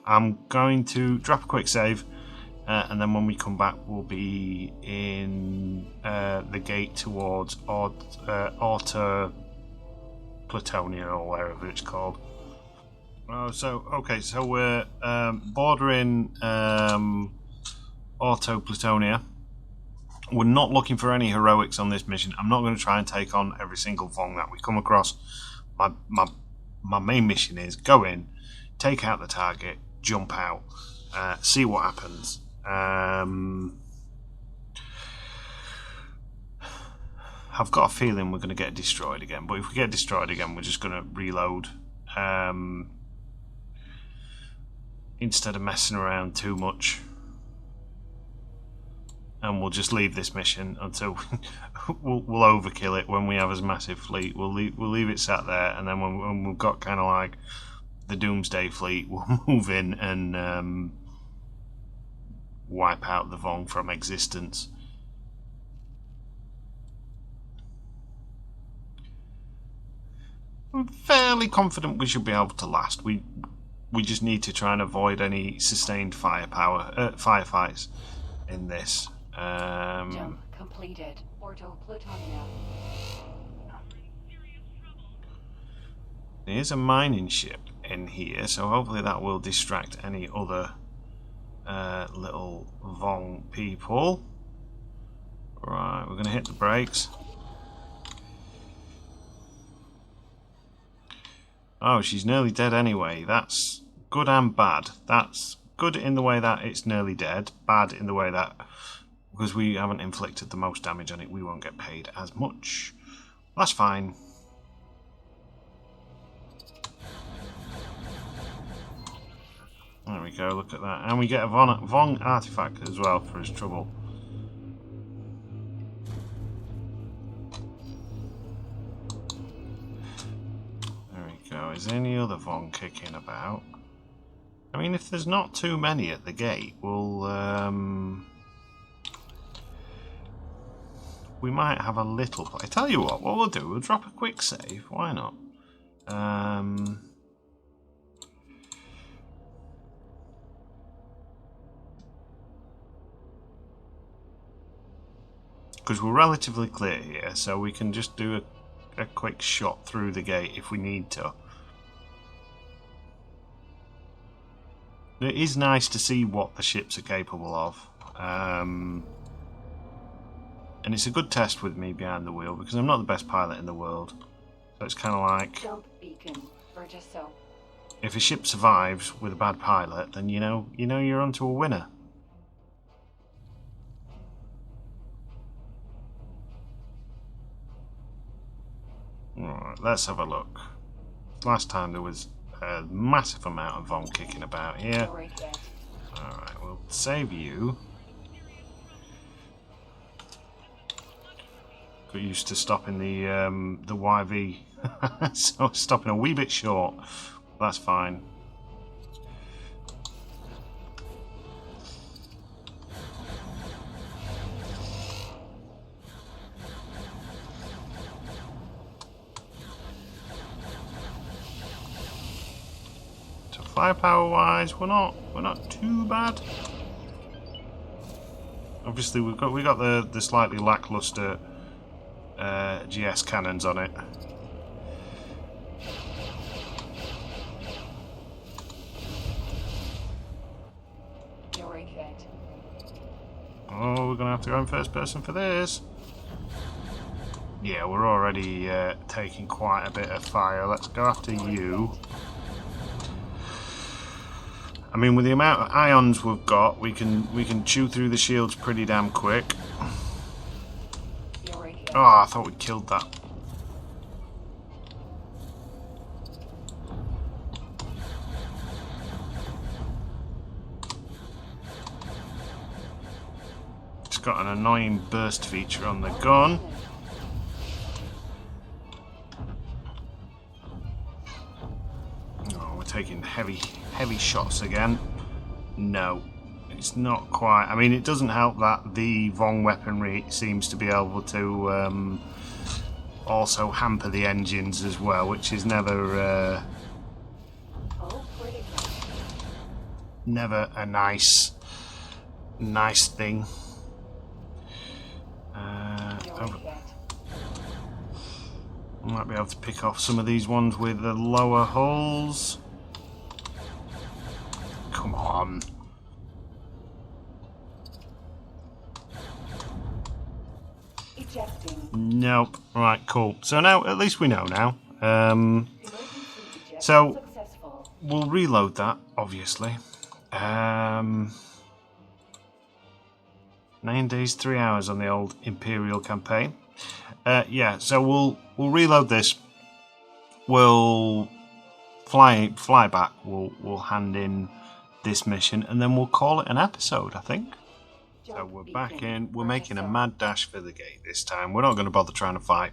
I'm going to drop a quick save, and then when we come back, we'll be in the gate towards Auto Platonia, or wherever it's called. Oh, so okay, so we're bordering Auto Platonia. We're not looking for any heroics on this mission. I'm not going to try and take on every single Vong that we come across. My main mission is go in, take out the target, jump out, see what happens. I've got a feeling we're going to get destroyed again, but if we get destroyed again, we're just going to reload instead of messing around too much, and we'll just leave this mission until we'll overkill it when we have a massive fleet. We'll leave it sat there, and then when we've got kind of like the Doomsday fleet, we'll move in and wipe out the Vong from existence. I'm fairly confident we should be able to last. We just need to try and avoid any sustained firefights in this. Jump completed. Ordo Plutonia. There's a mining ship in here, so hopefully that will distract any other little Vong people. Right, we're going to hit the brakes. Oh, she's nearly dead anyway. That's good and bad. That's good in the way that it's nearly dead, bad in the way that because we haven't inflicted the most damage on it, we won't get paid as much. That's fine. There we go, look at that. And we get a Vong artifact as well for his trouble. Is there any other Vong kicking about? I mean, if there's not too many at the gate, we'll we might have a little. I tell you what we'll do. We'll drop a quick save. Why not? Because we're relatively clear here, so we can just do a quick shot through the gate if we need to. It is nice to see what the ships are capable of. And it's a good test with me behind the wheel because I'm not the best pilot in the world. So it's kind of like, Jump beacon. Vertiso. if a ship survives with a bad pilot, then you know you're onto a winner. Alright, let's have a look. Last time there was a massive amount of Vong kicking about here. Alright, we'll save you. Got used to stopping the YV, so stopping a wee bit short. That's fine. Firepower wise, we're not too bad. Obviously we got the slightly lackluster GS cannons on it. Oh, we're gonna have to go in first person for this. Yeah, we're already taking quite a bit of fire. Let's go after you. I mean, with the amount of ions we've got, we can chew through the shields pretty damn quick. Oh, I thought we killed that. It's got an annoying burst feature on the gun. Oh, we're taking heavy shots again. No, it's not quite. I mean, it doesn't help that the Vong weaponry seems to be able to also hamper the engines as well, which is never never a nice thing. I might be able to pick off some of these ones with the lower hulls. Come on. Ejecting. Nope. Right, cool. So now, at least we know now. So, we'll reload that, obviously. 9 days, 3 hours on the old Imperial campaign. Yeah, so we'll reload this. We'll fly back. We'll hand in this mission, and then we'll call it an episode, I think. So we're back in. We're making a mad dash for the gate this time. We're not going to bother trying to fight.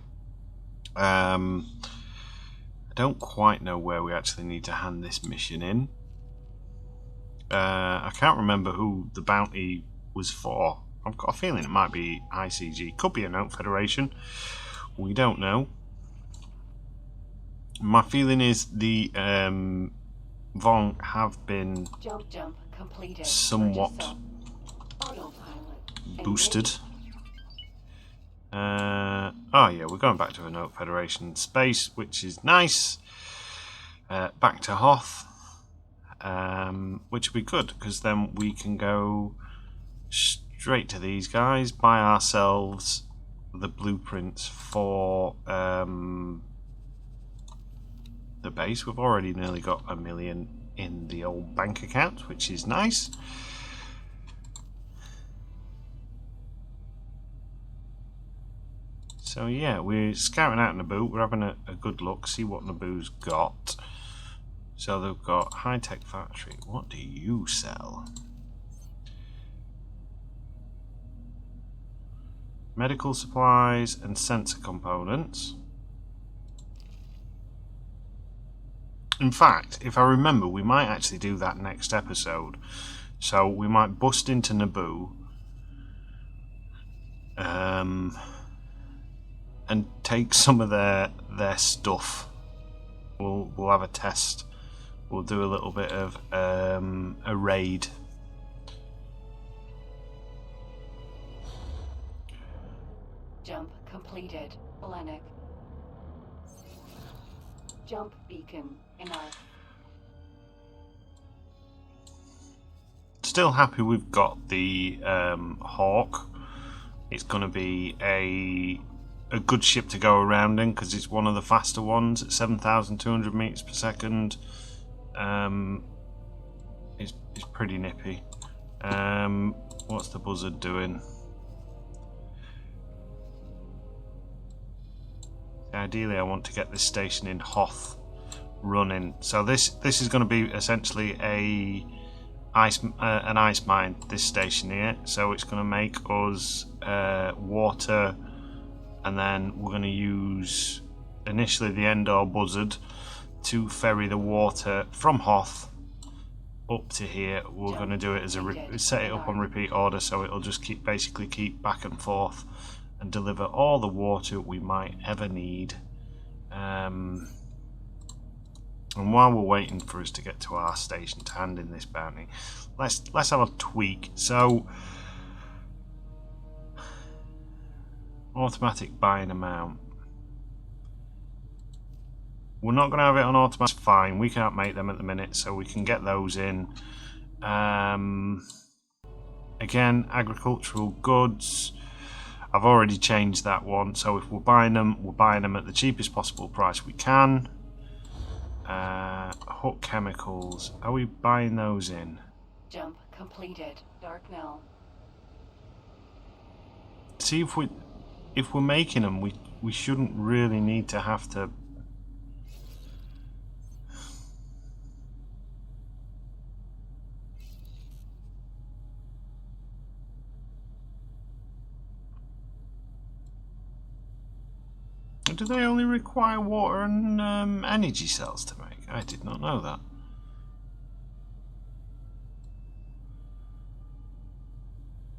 I don't quite know where we actually need to hand this mission in. I can't remember who the bounty was for. I've got a feeling it might be ICG. Could be a Note Federation. We don't know. My feeling is the Vong have been Jump completed. somewhat Autopilot boosted. Oh yeah, we're going back to a Note Federation space, which is nice. Back to Hoth, which will be good because then we can go straight to these guys, buy ourselves the blueprints for the base. We've already nearly got $1 million in the old bank account, which is nice. So yeah, we're scouting out Naboo. We're having a good look, see what Naboo's got. So they've got high-tech factory. What do you sell? Medical supplies and sensor components. In fact, if I remember, we might actually do that next episode. So we might bust into Naboo. And take some of their stuff. We'll have a test. We'll do a little bit of a raid. Jump completed. Hellenic. Jump beacon enough. Still happy we've got the Hawk. It's going to be a good ship to go around in because it's one of the faster ones at 7,200 meters per second. It's pretty nippy. What's the buzzard doing? Ideally, I want to get this station in Hoth running. So this is going to be essentially an ice mine. This station here. So it's going to make us water. And then we're going to use initially the Endor buzzard to ferry the water from Hoth up to here. We're going to do it as set it up on repeat order, so it'll just keep back and forth and deliver all the water we might ever need. And while we're waiting for us to get to our station to hand in this bounty, let's have a tweak. So. Automatic buying amount. We're not going to have it on automatic. Fine, we can't make them at the minute, so we can get those in. Again, agricultural goods. I've already changed that one, so if we're buying them at the cheapest possible price we can. Hut chemicals. Are we buying those in? Jump completed. Dark Mill. See if we're making them, we shouldn't really need to have to. Do they only require water and energy cells to make? I did not know that.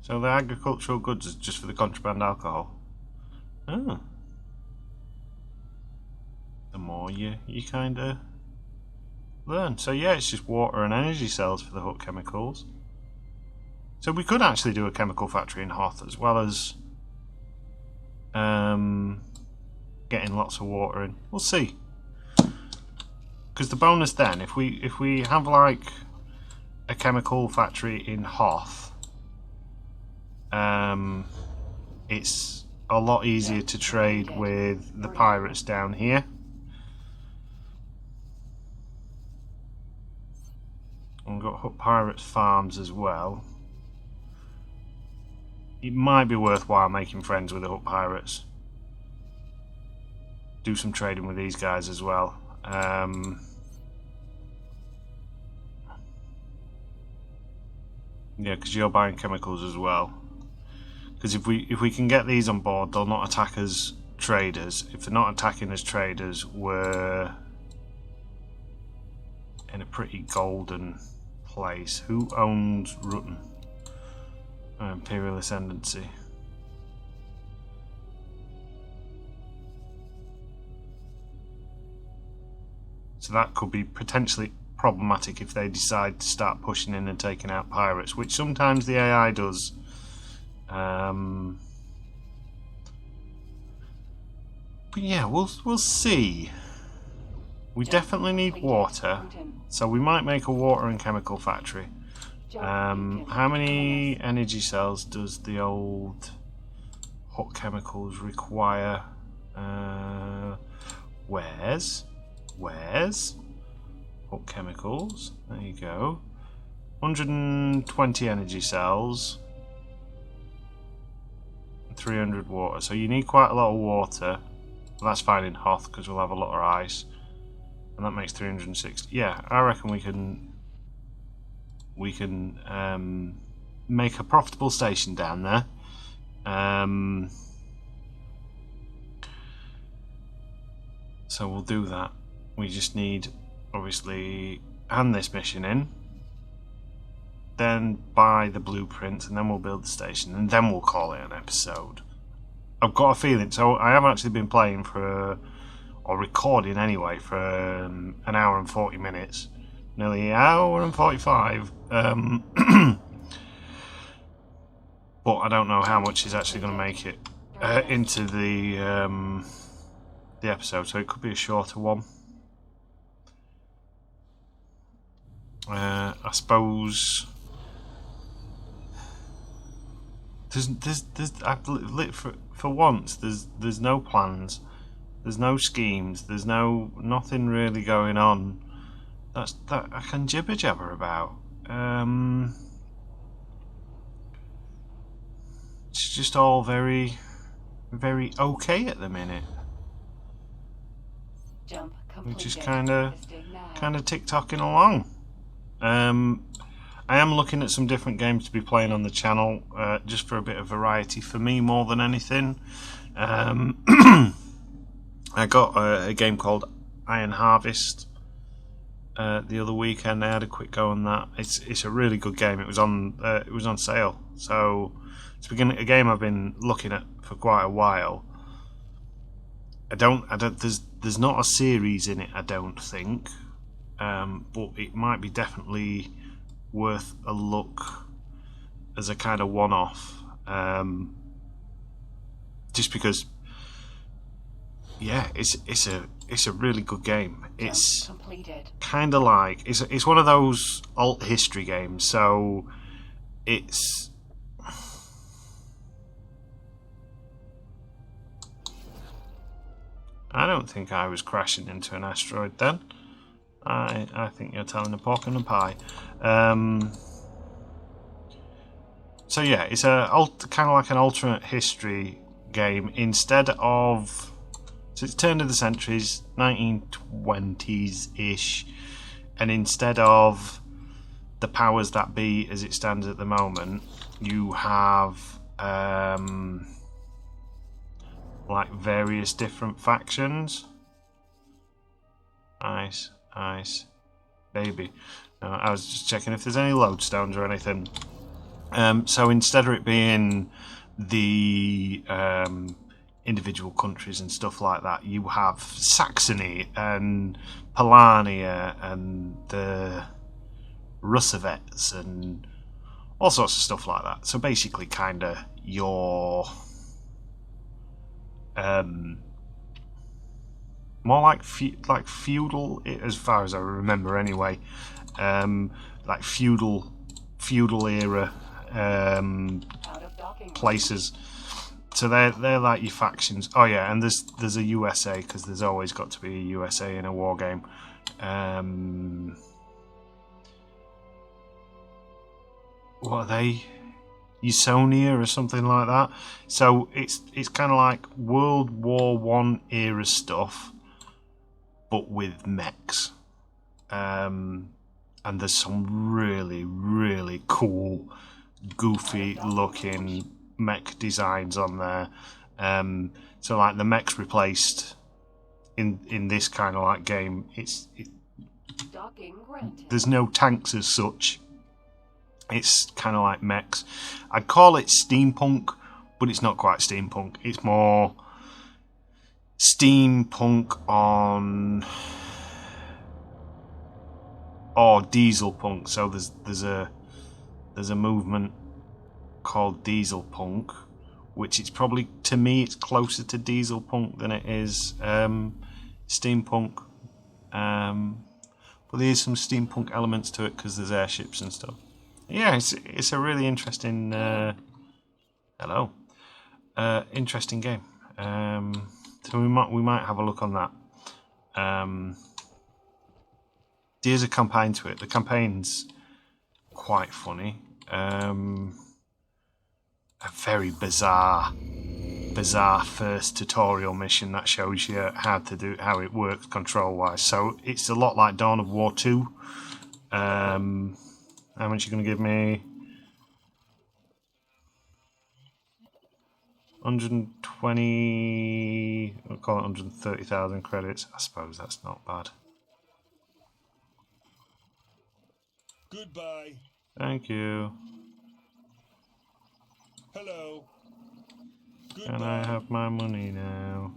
So the agricultural goods is just for the contraband alcohol. Oh. The more you kind of learn. So yeah, it's just water and energy cells for the hut chemicals. So we could actually do a chemical factory in Hoth as well as getting lots of water in. We'll see. Because the bonus then, if we have like a chemical factory in Hoth, it's a lot easier to trade with the pirates down here. We've got got Hut Pirates farms as well. It might be worthwhile making friends with the Hut Pirates. Do some trading with these guys as well. Yeah, because you're buying chemicals as well. Because if we can get these on board, they'll not attack as traders. If they're not attacking as traders, we're in a pretty golden place. Who owns Rutten? Imperial Ascendancy. So that could be potentially problematic if they decide to start pushing in and taking out pirates, which sometimes the AI does. But yeah, we'll see. We definitely need water, so we might make a water and chemical factory. How many energy cells does the old hot chemicals require? Where's hot chemicals? There you go. 120 energy cells, 300 water. So you need quite a lot of water. Well, that's fine in Hoth because we'll have a lot of ice, and that makes 360. Yeah, I reckon we can make a profitable station down there. So we'll do that. We just need, obviously, hand this mission in, then buy the blueprints, and then we'll build the station, and then we'll call it an episode. I've got a feeling. So I have actually been playing or recording anyway, for an hour and 40 minutes. Nearly an hour and 45. But I don't know how much is actually going to make it into the episode, so it could be a shorter one. I suppose for once there's no plans, there's no schemes, there's nothing really going on that I can jibber jabber about. It's just all very, very okay at the minute. We're just kind of tick-tocking along. I am looking at some different games to be playing on the channel, just for a bit of variety for me more than anything. I got a game called Iron Harvest the other weekend. I had a quick go on that. It's a really good game. It was on sale, so it's a game I've been looking at for quite a while. There's not a series in it, I don't think, but it might be definitely worth a look as a kind of one-off, just because, yeah, it's a really good game. It's kind of like it's one of those alt history games, so it's I don't think I was crashing into an asteroid then. I think you're telling a pork and a pie. So yeah, it's kind of like an alternate history game. Instead of, so it's turn of the centuries, 1920s-ish, and instead of the powers that be as it stands at the moment, you have like various different factions. Nice, baby. I was just checking if there's any lodestones or anything. So instead of it being the individual countries and stuff like that, you have Saxony and Polania and the Russovets and all sorts of stuff like that. So basically, kind of your more like feudal, as far as I remember anyway, like feudal era places. So they're like your factions. Oh yeah, and there's a USA, because there's always got to be a USA in a war game. what are they? Usonia or something like that. So it's kind of like World War One era stuff, but with mechs. And there's some really, really cool, goofy looking mech designs on there. So like the mechs replaced in this kind of like game. Docking granted. There's no tanks as such. It's kind of like mechs. I'd call it steampunk, but it's not quite steampunk. It's more steampunk or diesel punk. So there's a movement called diesel punk, which it's probably, to me, it's closer to diesel punk than it is steampunk. But there's some steampunk elements to it because there's airships and stuff. Yeah, it's a really interesting interesting game. So we might have a look on that. There's a campaign to it. The campaign's quite funny. A very bizarre first tutorial mission that shows you how it works control wise. So it's a lot like Dawn of War 2. How much are you going to give me? 120. I'll call it 130,000 credits. I suppose that's not bad. Goodbye. Thank you. Hello. Goodbye. Can I have my money now?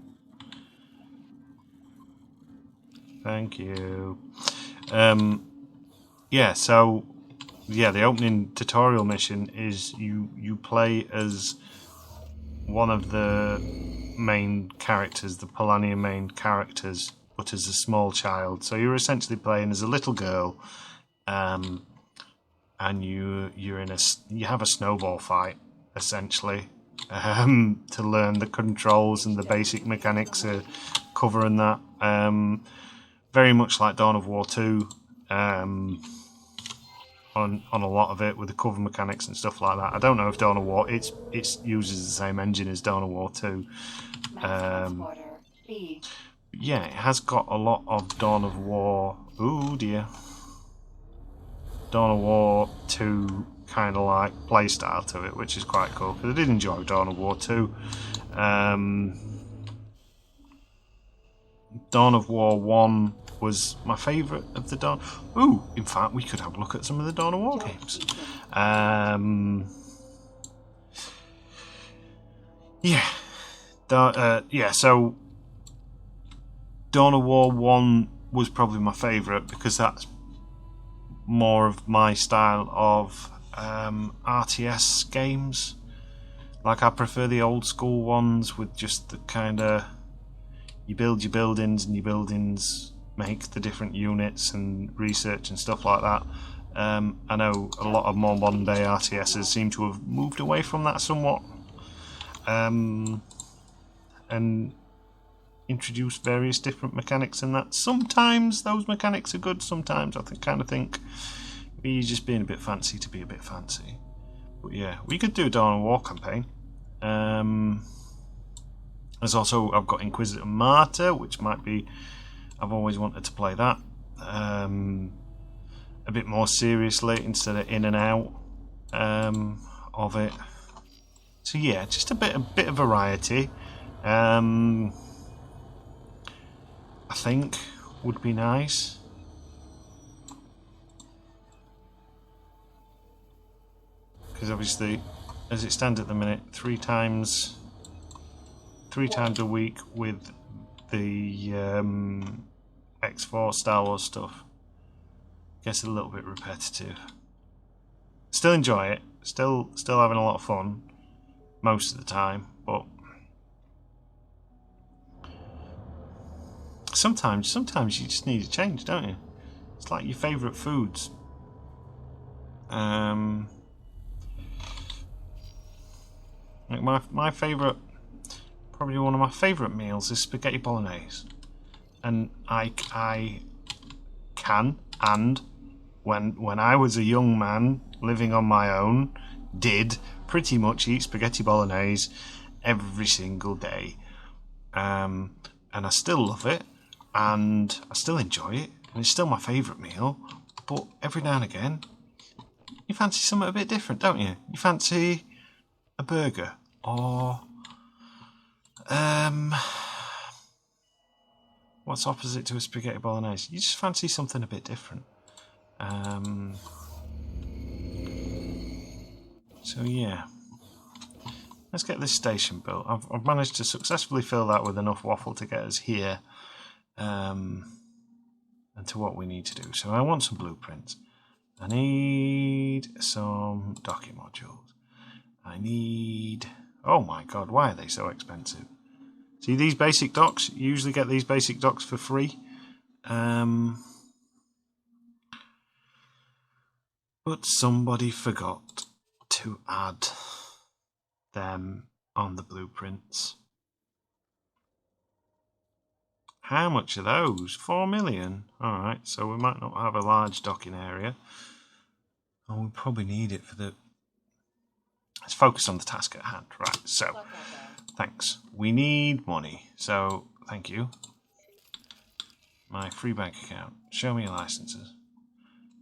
Thank you. Yeah, so the opening tutorial mission is you play as one of the main characters, the Polania main characters, but as a small child. So you're essentially playing as a little girl, and you have a snowball fight essentially, to learn the controls and the basic mechanics of covering that. Very much like Dawn of War 2. On a lot of it with the cover mechanics and stuff like that. I don't know if Dawn of War it uses the same engine as Dawn of War 2. Transporter B. Yeah, it has got a lot of Dawn of War. Ooh dear. Dawn of War 2 kind of like playstyle to it, which is quite cool because I did enjoy Dawn of War 2. Dawn of War 1 was my favourite of the Dawn. Ooh, in fact, we could have a look at some of the Dawn of War games. So Dawn of War 1 was probably my favourite because that's more of my style of RTS games. Like, I prefer the old school ones with just the kind of, you build your buildings and your buildings make the different units and research and stuff like that. I know a lot of more modern day RTSs seem to have moved away from that somewhat, and introduced various different mechanics in that. Sometimes those mechanics are good, sometimes I kind of think you're just being a bit fancy to be a bit fancy. But yeah, we could do a Dawn of War campaign. There's also, I've got Inquisitor Martyr, which might be, I've always wanted to play that a bit more seriously instead of in and out of it. So yeah, just a bit of variety. I think would be nice. Because obviously, as it stands at the minute, three times a week with the X4 Star Wars stuff gets a little bit repetitive. Still enjoy it, still having a lot of fun most of the time, but sometimes you just need a change, don't you? It's like your favourite foods. Like my favourite, probably one of my favourite meals is spaghetti bolognese, and I can, and when I was a young man living on my own, did pretty much eat spaghetti bolognese every single day. And I still love it, and I still enjoy it, and it's still my favourite meal. But every now and again, you fancy something a bit different, don't you? You fancy a burger, or what's opposite to a spaghetti bolognese? You just fancy something a bit different. So yeah, let's get this station built. I've managed to successfully fill that with enough waffle to get us here, and to what we need to do. So I want some blueprints. I need some docking modules. I need... Oh my god, why are they so expensive? See, these basic docks, you usually get these basic docks for free. But somebody forgot to add them on the blueprints. How much are those? 4 million. Alright, so we might not have a large docking area. And we probably need it for the... Let's focus on the task at hand. Right, so, thanks. We need money, so thank you. My free bank account. Show me your licenses.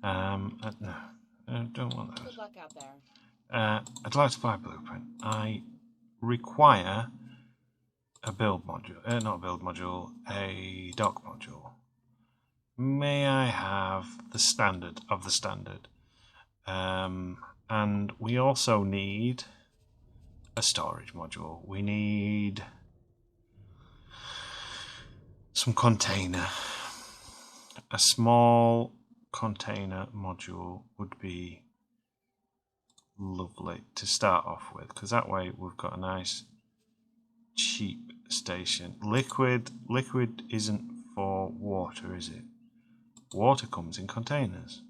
No, I don't want those. Good luck out there. I'd like to buy a blueprint. I require a build module. Not a build module, a dock module. May I have the standard of the standard? And we also need a storage module. We need some container. A small container module would be lovely to start off with, because that way we've got a nice cheap station. Liquid isn't for water, is it? Water comes in containers.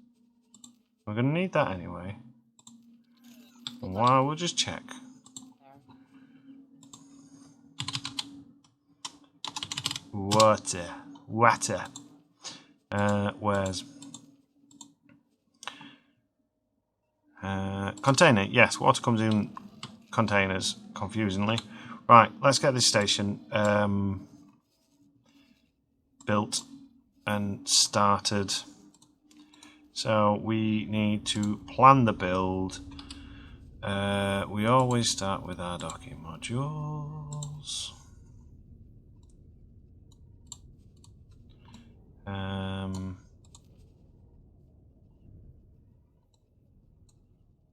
We're going to need that anyway. And while we'll just check. Water. Where's container? Yes, water comes in containers, confusingly. Right, let's get this station built and started. So we need to plan the build. We always start with our docking modules.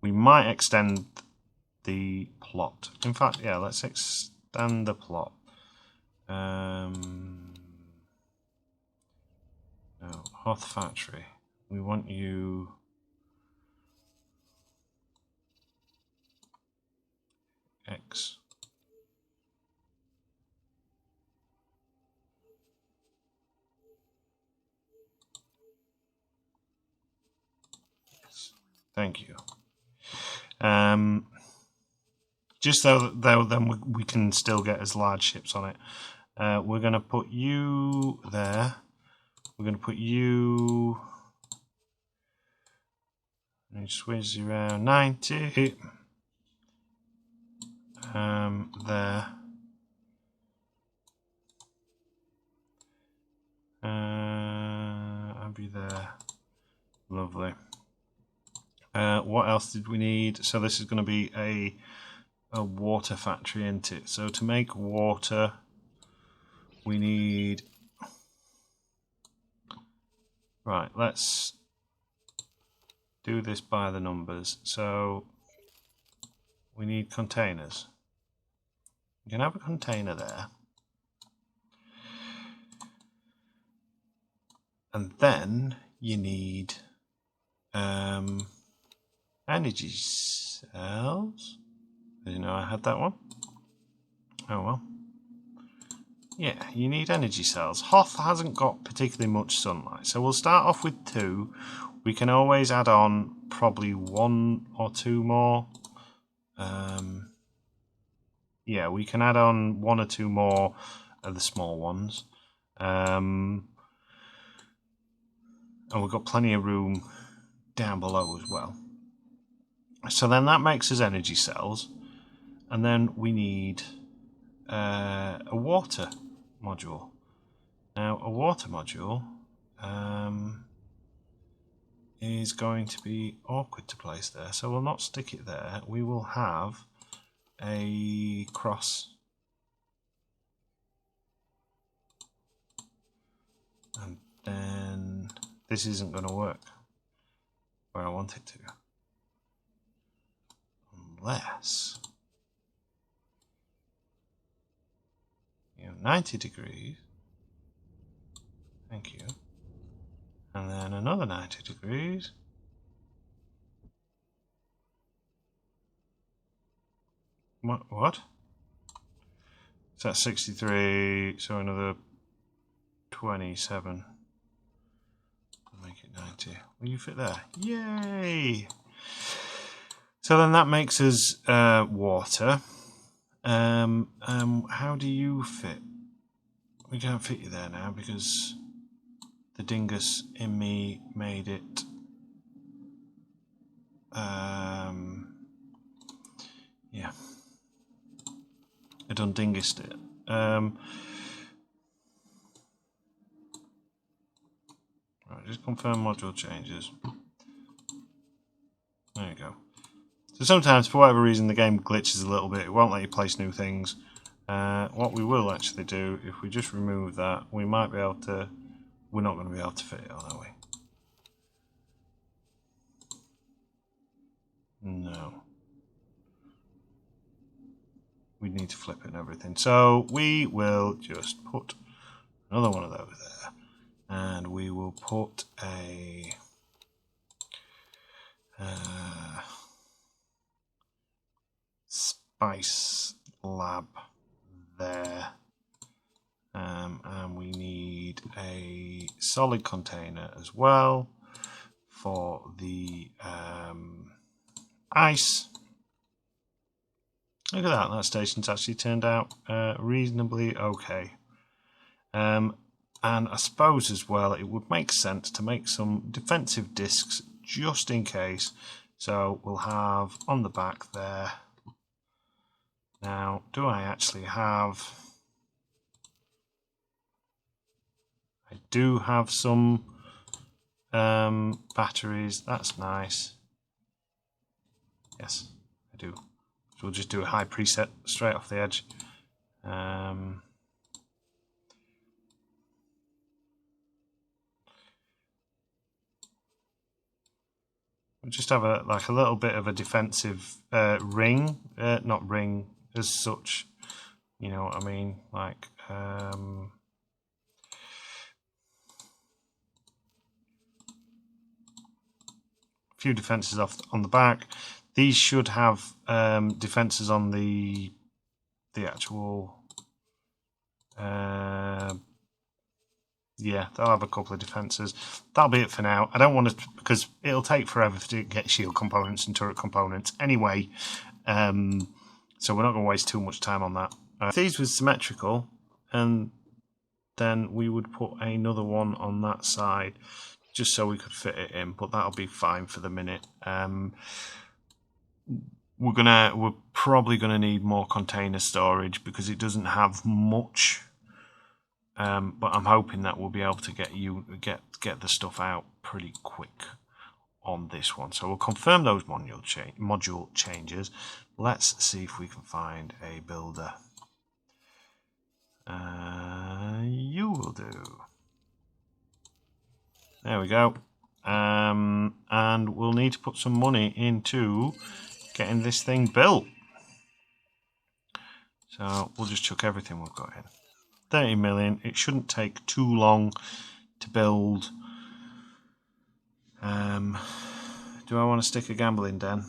We might extend the plot. In fact, yeah, let's extend the plot. No, Hoth Factory. We want you... X. Yes. Thank you. Just so that then we can still get as large ships on it. We're going to put you there. We're going to put you... Switch around 90. There. I'll be there. Lovely. What else did we need? So this is going to be a water factory, isn't it? So to make water, we need... Right, let's do this by the numbers. So we need containers. You can have a container there. And then you need energy cells. Did you know I had that one? Oh well. Yeah, you need energy cells. Hoth hasn't got particularly much sunlight, so we'll start off with 2. We can always add on probably 1 or 2 more. Yeah, we can add on 1 or 2 more of the small ones. And we've got plenty of room down below as well. So then that makes us energy cells, and then we need a water module. Now, a water module is going to be awkward to place there, so we'll not stick it there. We will have a cross, and then this isn't going to work where I want it to, unless you have 90 degrees. Thank you. And then another 90 degrees. What? So that's 63, so another 27. Make it 90. Will you fit there? Yay! So then that makes us water. How do you fit? We can't fit you there now because the dingus in me made it. Yeah. It undingused it. Right, just confirm module changes. There you go. So sometimes, for whatever reason, the game glitches a little bit. It won't let you place new things. What we will actually do, if we just remove that, we might be able to. We're not going to be able to fit it on, are we? No. We need to flip it and everything. So we will just put another one of those there. And we will put a spice lab there. And we need a solid container as well for the ice. Look at that, that station's actually turned out reasonably okay. And I suppose as well it would make sense to make some defensive discs just in case. So we'll have on the back there. Now, do I actually have... I do have some batteries. That's nice. Yes, I do. So we'll just do a high preset straight off the edge. We'll just have a little bit of a defensive ring, not ring as such. You know what I mean? Like. Few defenses off on the back. These should have defenses on the actual. Yeah, they'll have a couple of defenses. That'll be it for now. I don't want to, because it'll take forever to get shield components and turret components anyway. So we're not going to waste too much time on that. If these were symmetrical, and then we would put another one on that side, just so we could fit it in, but that'll be fine for the minute. We're probably gonna need more container storage because it doesn't have much. But I'm hoping that we'll be able to get the stuff out pretty quick on this one. So we'll confirm those module changes. Let's see if we can find a builder. You will do. There we go. And we'll need to put some money into getting this thing built. So we'll just chuck everything we've got in. 30 million. It shouldn't take too long to build. Do I want to stick a gambling den?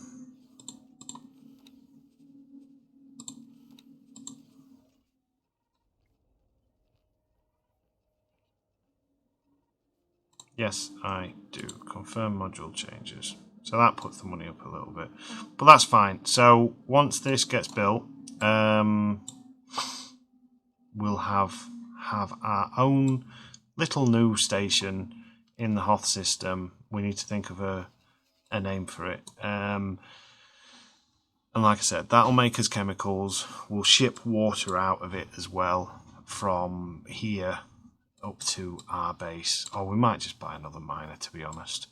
Yes, I do. Confirm module changes. So that puts the money up a little bit. But that's fine. So once this gets built, we'll have our own little new station in the Hoth system. We need to think of a name for it. And like I said, that'll make us chemicals. We'll ship water out of it as well from here up to our base. Or we might just buy another miner, to be honest.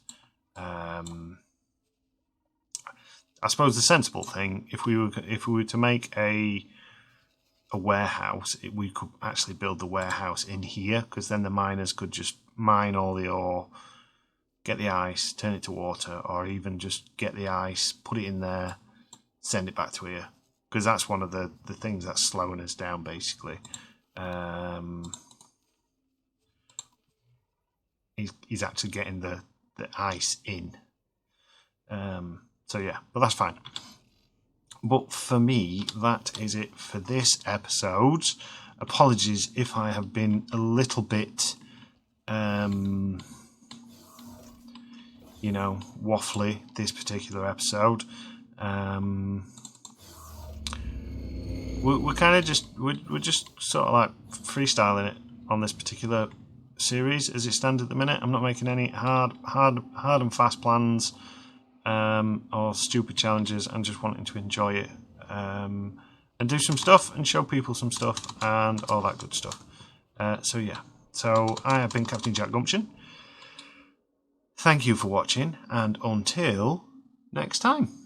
I suppose the sensible thing, if we were to make a warehouse, we could actually build the warehouse in here, because then the miners could just mine all the ore, get the ice, turn it to water, or even just get the ice, put it in there, send it back to here, because that's one of the things that's slowing us down, basically. He's actually getting the ice in. So yeah, but that's fine. But for me, that is it for this episode. Apologies if I have been a little bit, waffly this particular episode. We're kind of we're just sort of like freestyling it on this particular series as it stands at the minute. I'm not making any hard and fast plans or stupid challenges. I'm just wanting to enjoy it and do some stuff and show people some stuff and all that good stuff. So yeah, so I have been Captain Jack Gumption. Thank you for watching, and until next time.